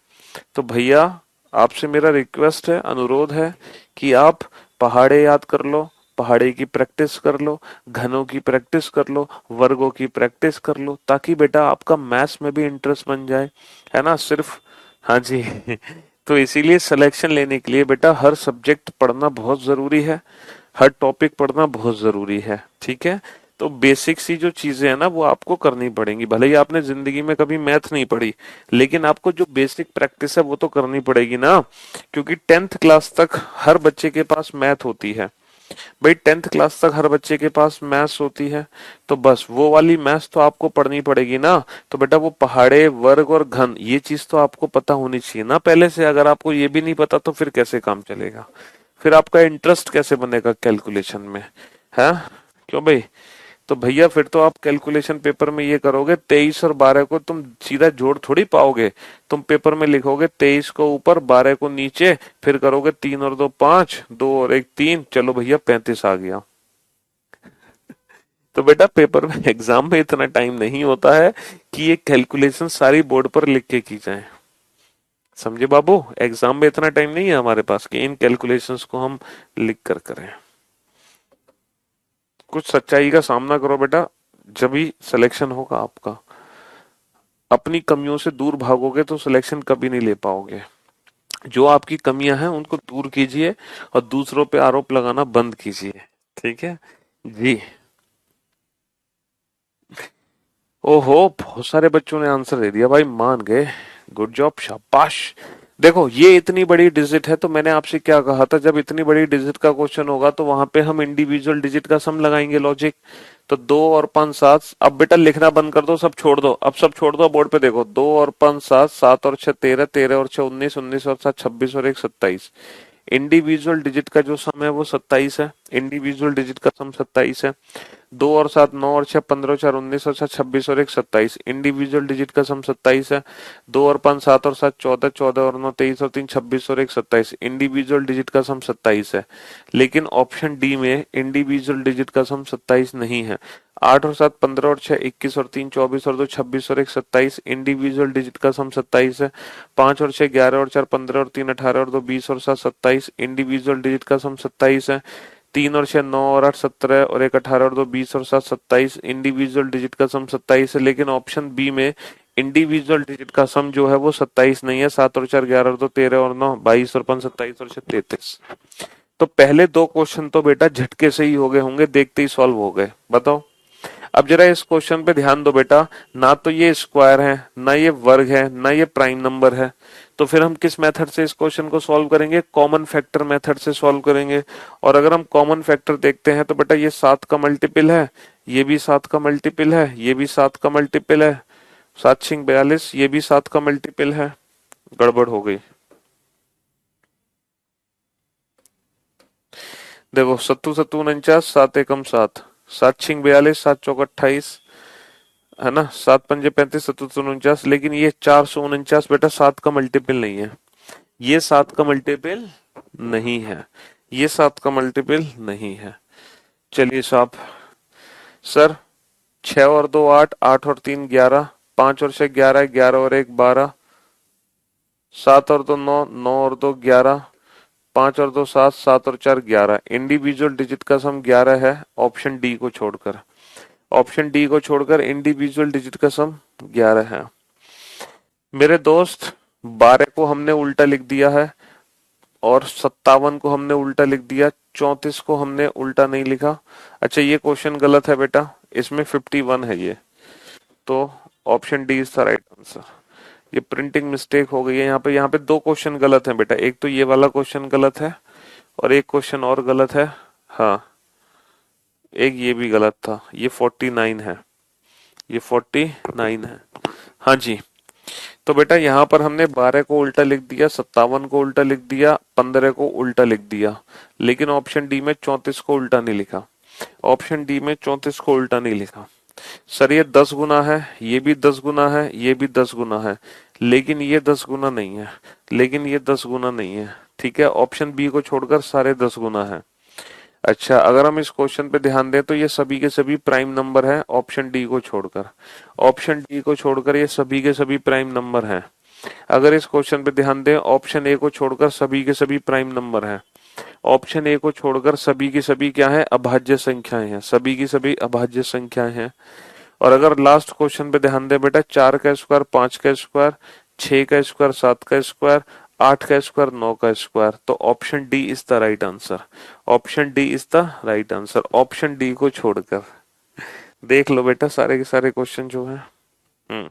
तो भैया, आपसे मेरा रिक्वेस्ट है, अनुरोध है कि आप पहाड़े याद कर लो, पहाड़े की प्रैक्टिस कर लो, घनों की प्रैक्टिस कर लो, वर्गों की प्रैक्टिस कर लो, ताकि बेटा आपका मैथ्स में भी इंटरेस्ट बन जाए, है ना। सिर्फ, हाँ जी। तो इसीलिए सिलेक्शन लेने के लिए बेटा हर सब्जेक्ट पढ़ना बहुत जरूरी है, हर टॉपिक पढ़ना बहुत जरूरी है, ठीक है। तो बेसिक सी जो चीजें हैं ना वो आपको करनी पड़ेंगी। भले ही आपने जिंदगी में कभी मैथ नहीं पढ़ी, लेकिन आपको जो बेसिक प्रैक्टिस है वो तो करनी पड़ेगी ना। क्योंकि 10th क्लास तक हर बच्चे के पास मैथ होती है। भाई 10th क्लास तक हर बच्चे के पास मैथ्स होती है। तो बस वो वाली मैथ्स तो आपको पढ़नी पड़ेगी ना। तो बेटा वो पहाड़े, वर्ग और घन, ये चीज तो आपको पता होनी चाहिए ना पहले से। अगर आपको ये भी नहीं पता तो फिर कैसे काम चलेगा, फिर आपका इंटरेस्ट कैसे बनेगा कैलकुलेशन में, है। क्यों भाई। तो भैया फिर तो आप कैलकुलेशन पेपर में ये करोगे, 23 और 12 को तुम सीधा जोड़ थोड़ी पाओगे। तुम पेपर में लिखोगे 23 को ऊपर, 12 को नीचे, फिर करोगे 3 और 2 5, 2 और 1 3, चलो भैया 35 आ गया। तो बेटा पेपर में, एग्जाम में इतना टाइम नहीं होता है कि ये कैलकुलेशन सारी बोर्ड पर लिख के की जाए। समझे बाबू, एग्जाम में इतना टाइम नहीं है हमारे पास कि इन कैलकुलेशंस को हम लिख कर करें। कुछ सच्चाई का सामना करो बेटा, जब भी सिलेक्शन होगा आपका। अपनी कमियों से दूर भागोगे तो सिलेक्शन कभी नहीं ले पाओगे। जो आपकी कमियां हैं उनको दूर कीजिए और दूसरों पे आरोप लगाना बंद कीजिए, ठीक है जी। ओहो, बहुत सारे बच्चों ने आंसर दे दिया भाई, मान गए। गुड जॉब, शाबाश। देखो ये इतनी बड़ी डिजिट है तो मैंने आपसे क्या कहा था, जब इतनी बड़ी डिजिट का क्वेश्चन होगा तो वहां पे हम इंडिविजुअल डिजिट का सम लगाएंगे, लॉजिक। तो 2 और 5 7, अब बेटा लिखना बंद कर दो, सब छोड़ दो, अब सब छोड़ दो, बोर्ड पे देखो। 2 और 5 7, 7 और 6 13, 13 और 6 19, 19 और 7 26 और 1 27। इंडिविजुअल डिजिट का जो सम है वो 27 है। इंडिविजुअल डिजिट का सम 27 है। 2 और 7 9 और 6 15 और 4 19 और 7 26 और 1 27। इंडिविजुअल डिजिट का सम 27 है। 2 और 5 7 और 7 14, 14 और 9 23 और 3 26 और 1 27। इंडिविजुअल डिजिट का सम 27 है। लेकिन ऑप्शन डी में इंडिविजुअल डिजिट का सम 27 नहीं है। 8 और 7 15 और 6 21 और 3 24 और 2 26 और 1 27। इंडिविजुअल डिजिट का सम 27 है। 5 और 6 11 और 4 15 और 3 18 और 2 20 और 7 27। इंडिविजुअल डिजिट का सम 27 है। 3 और 6 9 और 8 17 और 1 18 और 2 20 और 7 27। इंडिविजुअल डिजिट का सम 27 है। लेकिन ऑप्शन बी में इंडिविजुअल डिजिट का सम जो है वो 27 नहीं है। 7 और 4 11 और 2 13 और 9 22 और 5 27 और 6 33। तो पहले दो क्वेश्चन तो बेटा झटके से ही हो गए होंगे, देखते ही सॉल्व हो गए। बताओ। अब जरा इस क्वेश्चन पे ध्यान दो बेटा, ना तो ये स्क्वायर है, ना ये वर्ग है, ना ये प्राइम नंबर है। तो फिर हम किस मेथड से इस क्वेश्चन को सॉल्व करेंगे, कॉमन फैक्टर मेथड से सॉल्व करेंगे। और अगर हम कॉमन फैक्टर देखते हैं तो बेटा ये 7 का मल्टीपल है, ये भी 7 का मल्टीपल है, ये भी 7 का मल्टीपल है। 7 6 42, ये भी 7 का मल्टीपल है। गड़बड़ हो गई। देखो, सत्तू सत्तू 49, 7 एकम 7, 7 6 42, 7 चौक 28। है ना, 7 5 35 77 49, लेकिन ये 449 बेटा 7 का मल्टीपल नहीं है, ये 7 का मल्टीपल नहीं है, ये 7 का मल्टीपल नहीं है। चलिए साहब, सर 6 और 2 8, 8 और 3 11, 5 और 6 11, 11 और 1 12, 7 और 2 9, 9 और 2 11, 5 और 2 7, 7 और 4 11, इंडिविजुअल डिजिट का सम 11 है ऑप्शन डी को छोड़कर, ऑप्शन डी को छोड़कर इंडिविजुअल डिजिट का सम 11 है। मेरे दोस्त 12 को हमने उल्टा लिख दिया है और 57 को हमने उल्टा लिख दिया, 34 को हमने उल्टा नहीं लिखा। अच्छा ये क्वेश्चन गलत है बेटा, इसमें 51 है ये, तो option D is the right answer. ये प्रिंटिंग मिस्टेक हो गई है यहाँ पे 2 क्वेश्चन गलत हैं बेटा, एक तो ये वाला क्वेश्चन गलत है और एक क्वेश्चन और गलत है। हाँ, एक ये भी गलत था, ये 49 है, ये 49 है। हाँ जी, तो बेटा यहाँ पर हमने 12 को उल्टा लिख दिया, 57 को उल्टा लिख दिया, 15 को उल्टा लिख दिया, लेकिन ऑप्शन डी में 34 को उल्टा नहीं लिखा, ऑप्शन डी में 34 को उल्टा नहीं लिखा। सर ये 10 गुना है, ये भी 10 गुना है, ये भी 10 गुना है, लेकिन ये 10 गुना नहीं है, लेकिन ये 10 गुना नहीं है। ठीक है, ऑप्शन बी को छोड़कर सारे 10 गुना है। अच्छा, अगर हम इस क्वेश्चन पे ध्यान दें तो ये सभी के सभी प्राइम नंबर हैं, ऑप्शन डी को छोड़कर, ऑप्शन डी को छोड़कर ये सभी के सभी प्राइम नंबर हैं। अगर इस क्वेश्चन पे ध्यान दें, ऑप्शन ए को छोड़कर सभी के सभी प्राइम नंबर हैं, ऑप्शन ए को छोड़कर सभी की सभी क्या है, अभाज्य संख्याएं हैं, सभी की सभी अभाज्य संख्याएं हैं। और अगर लास्ट क्वेश्चन पे ध्यान दें बेटा, 4 का स्क्वायर 5 का स्क्वायर, 6 का स्क्वायर 7 का स्क्वायर, 8 का स्क्वायर 9 का स्क्वायर, तो option D is the right answer, option D is the right answer, option D को छोड़कर। देख लो बेटा सारे के सारे क्वेश्चन जो है। हम्म।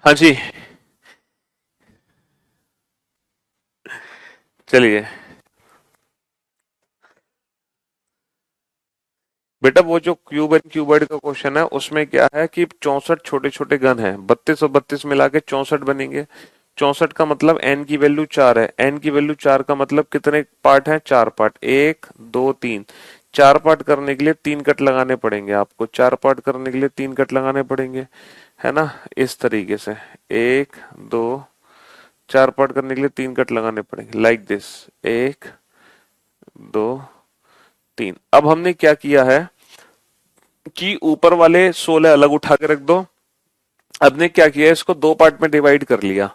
हाँ जी, चलिए बेटा, वो जो क्यूब एंड क्यूबॉइड का क्वेश्चन है उसमें क्या है कि 64 छोटे छोटे घन है, 32 और 32 मिला के 64 बनेंगे। 64 का मतलब एन की वैल्यू 4 है, एन की वैल्यू 4 का मतलब कितने पार्ट हैं, 4 पार्ट, 1 2 3। 4 पार्ट करने के लिए 3 कट लगाने पड़ेंगे आपको, 4 पार्ट करने के लिए 3 कट लगाने पड़ेंगे, है ना, इस तरीके से 1 2, 4 पार्ट करने के लिए 3 कट लगाने पड़ेंगे, लाइक दिस, 1 2 3। अब हमने क्या किया है कि ऊपर वाले 16 अलग उठा के रख दो, हमने क्या किया, इसको 2 पार्ट में डिवाइड कर लिया,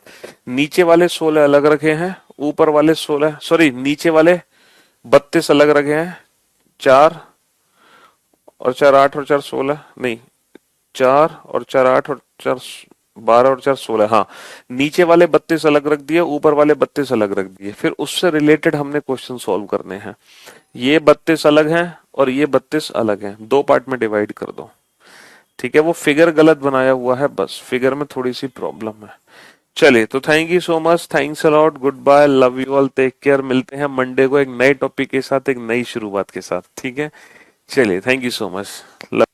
नीचे वाले 16 अलग रखे हैं, ऊपर वाले 16 सॉरी नीचे वाले 32 अलग रखे हैं, 4 और 4 8 और 4 16 नहीं, 4 और 4 8 और 4 12 और 4 16, हाँ, नीचे वाले 32 अलग रख दिए, ऊपर वाले 32 अलग रख दिए, फिर उससे रिलेटेड हमने क्वेश्चन सॉल्व करने हैं। ये 32 अलग हैं और ये 32 अलग हैं, 2 पार्ट में डिवाइड कर दो। ठीक है, वो फिगर गलत बनाया हुआ है, बस फिगर में थोड़ी सी प्रॉब्लम है। चलिए, तो thank you so much, thanks a lot, good bye, love you all, take care, मिलते हैं मंडे को एक नए टॉपिक के साथ, एक नई शुरुआत के साथ। ठीक है, चलिए, थैंक यू सो मच।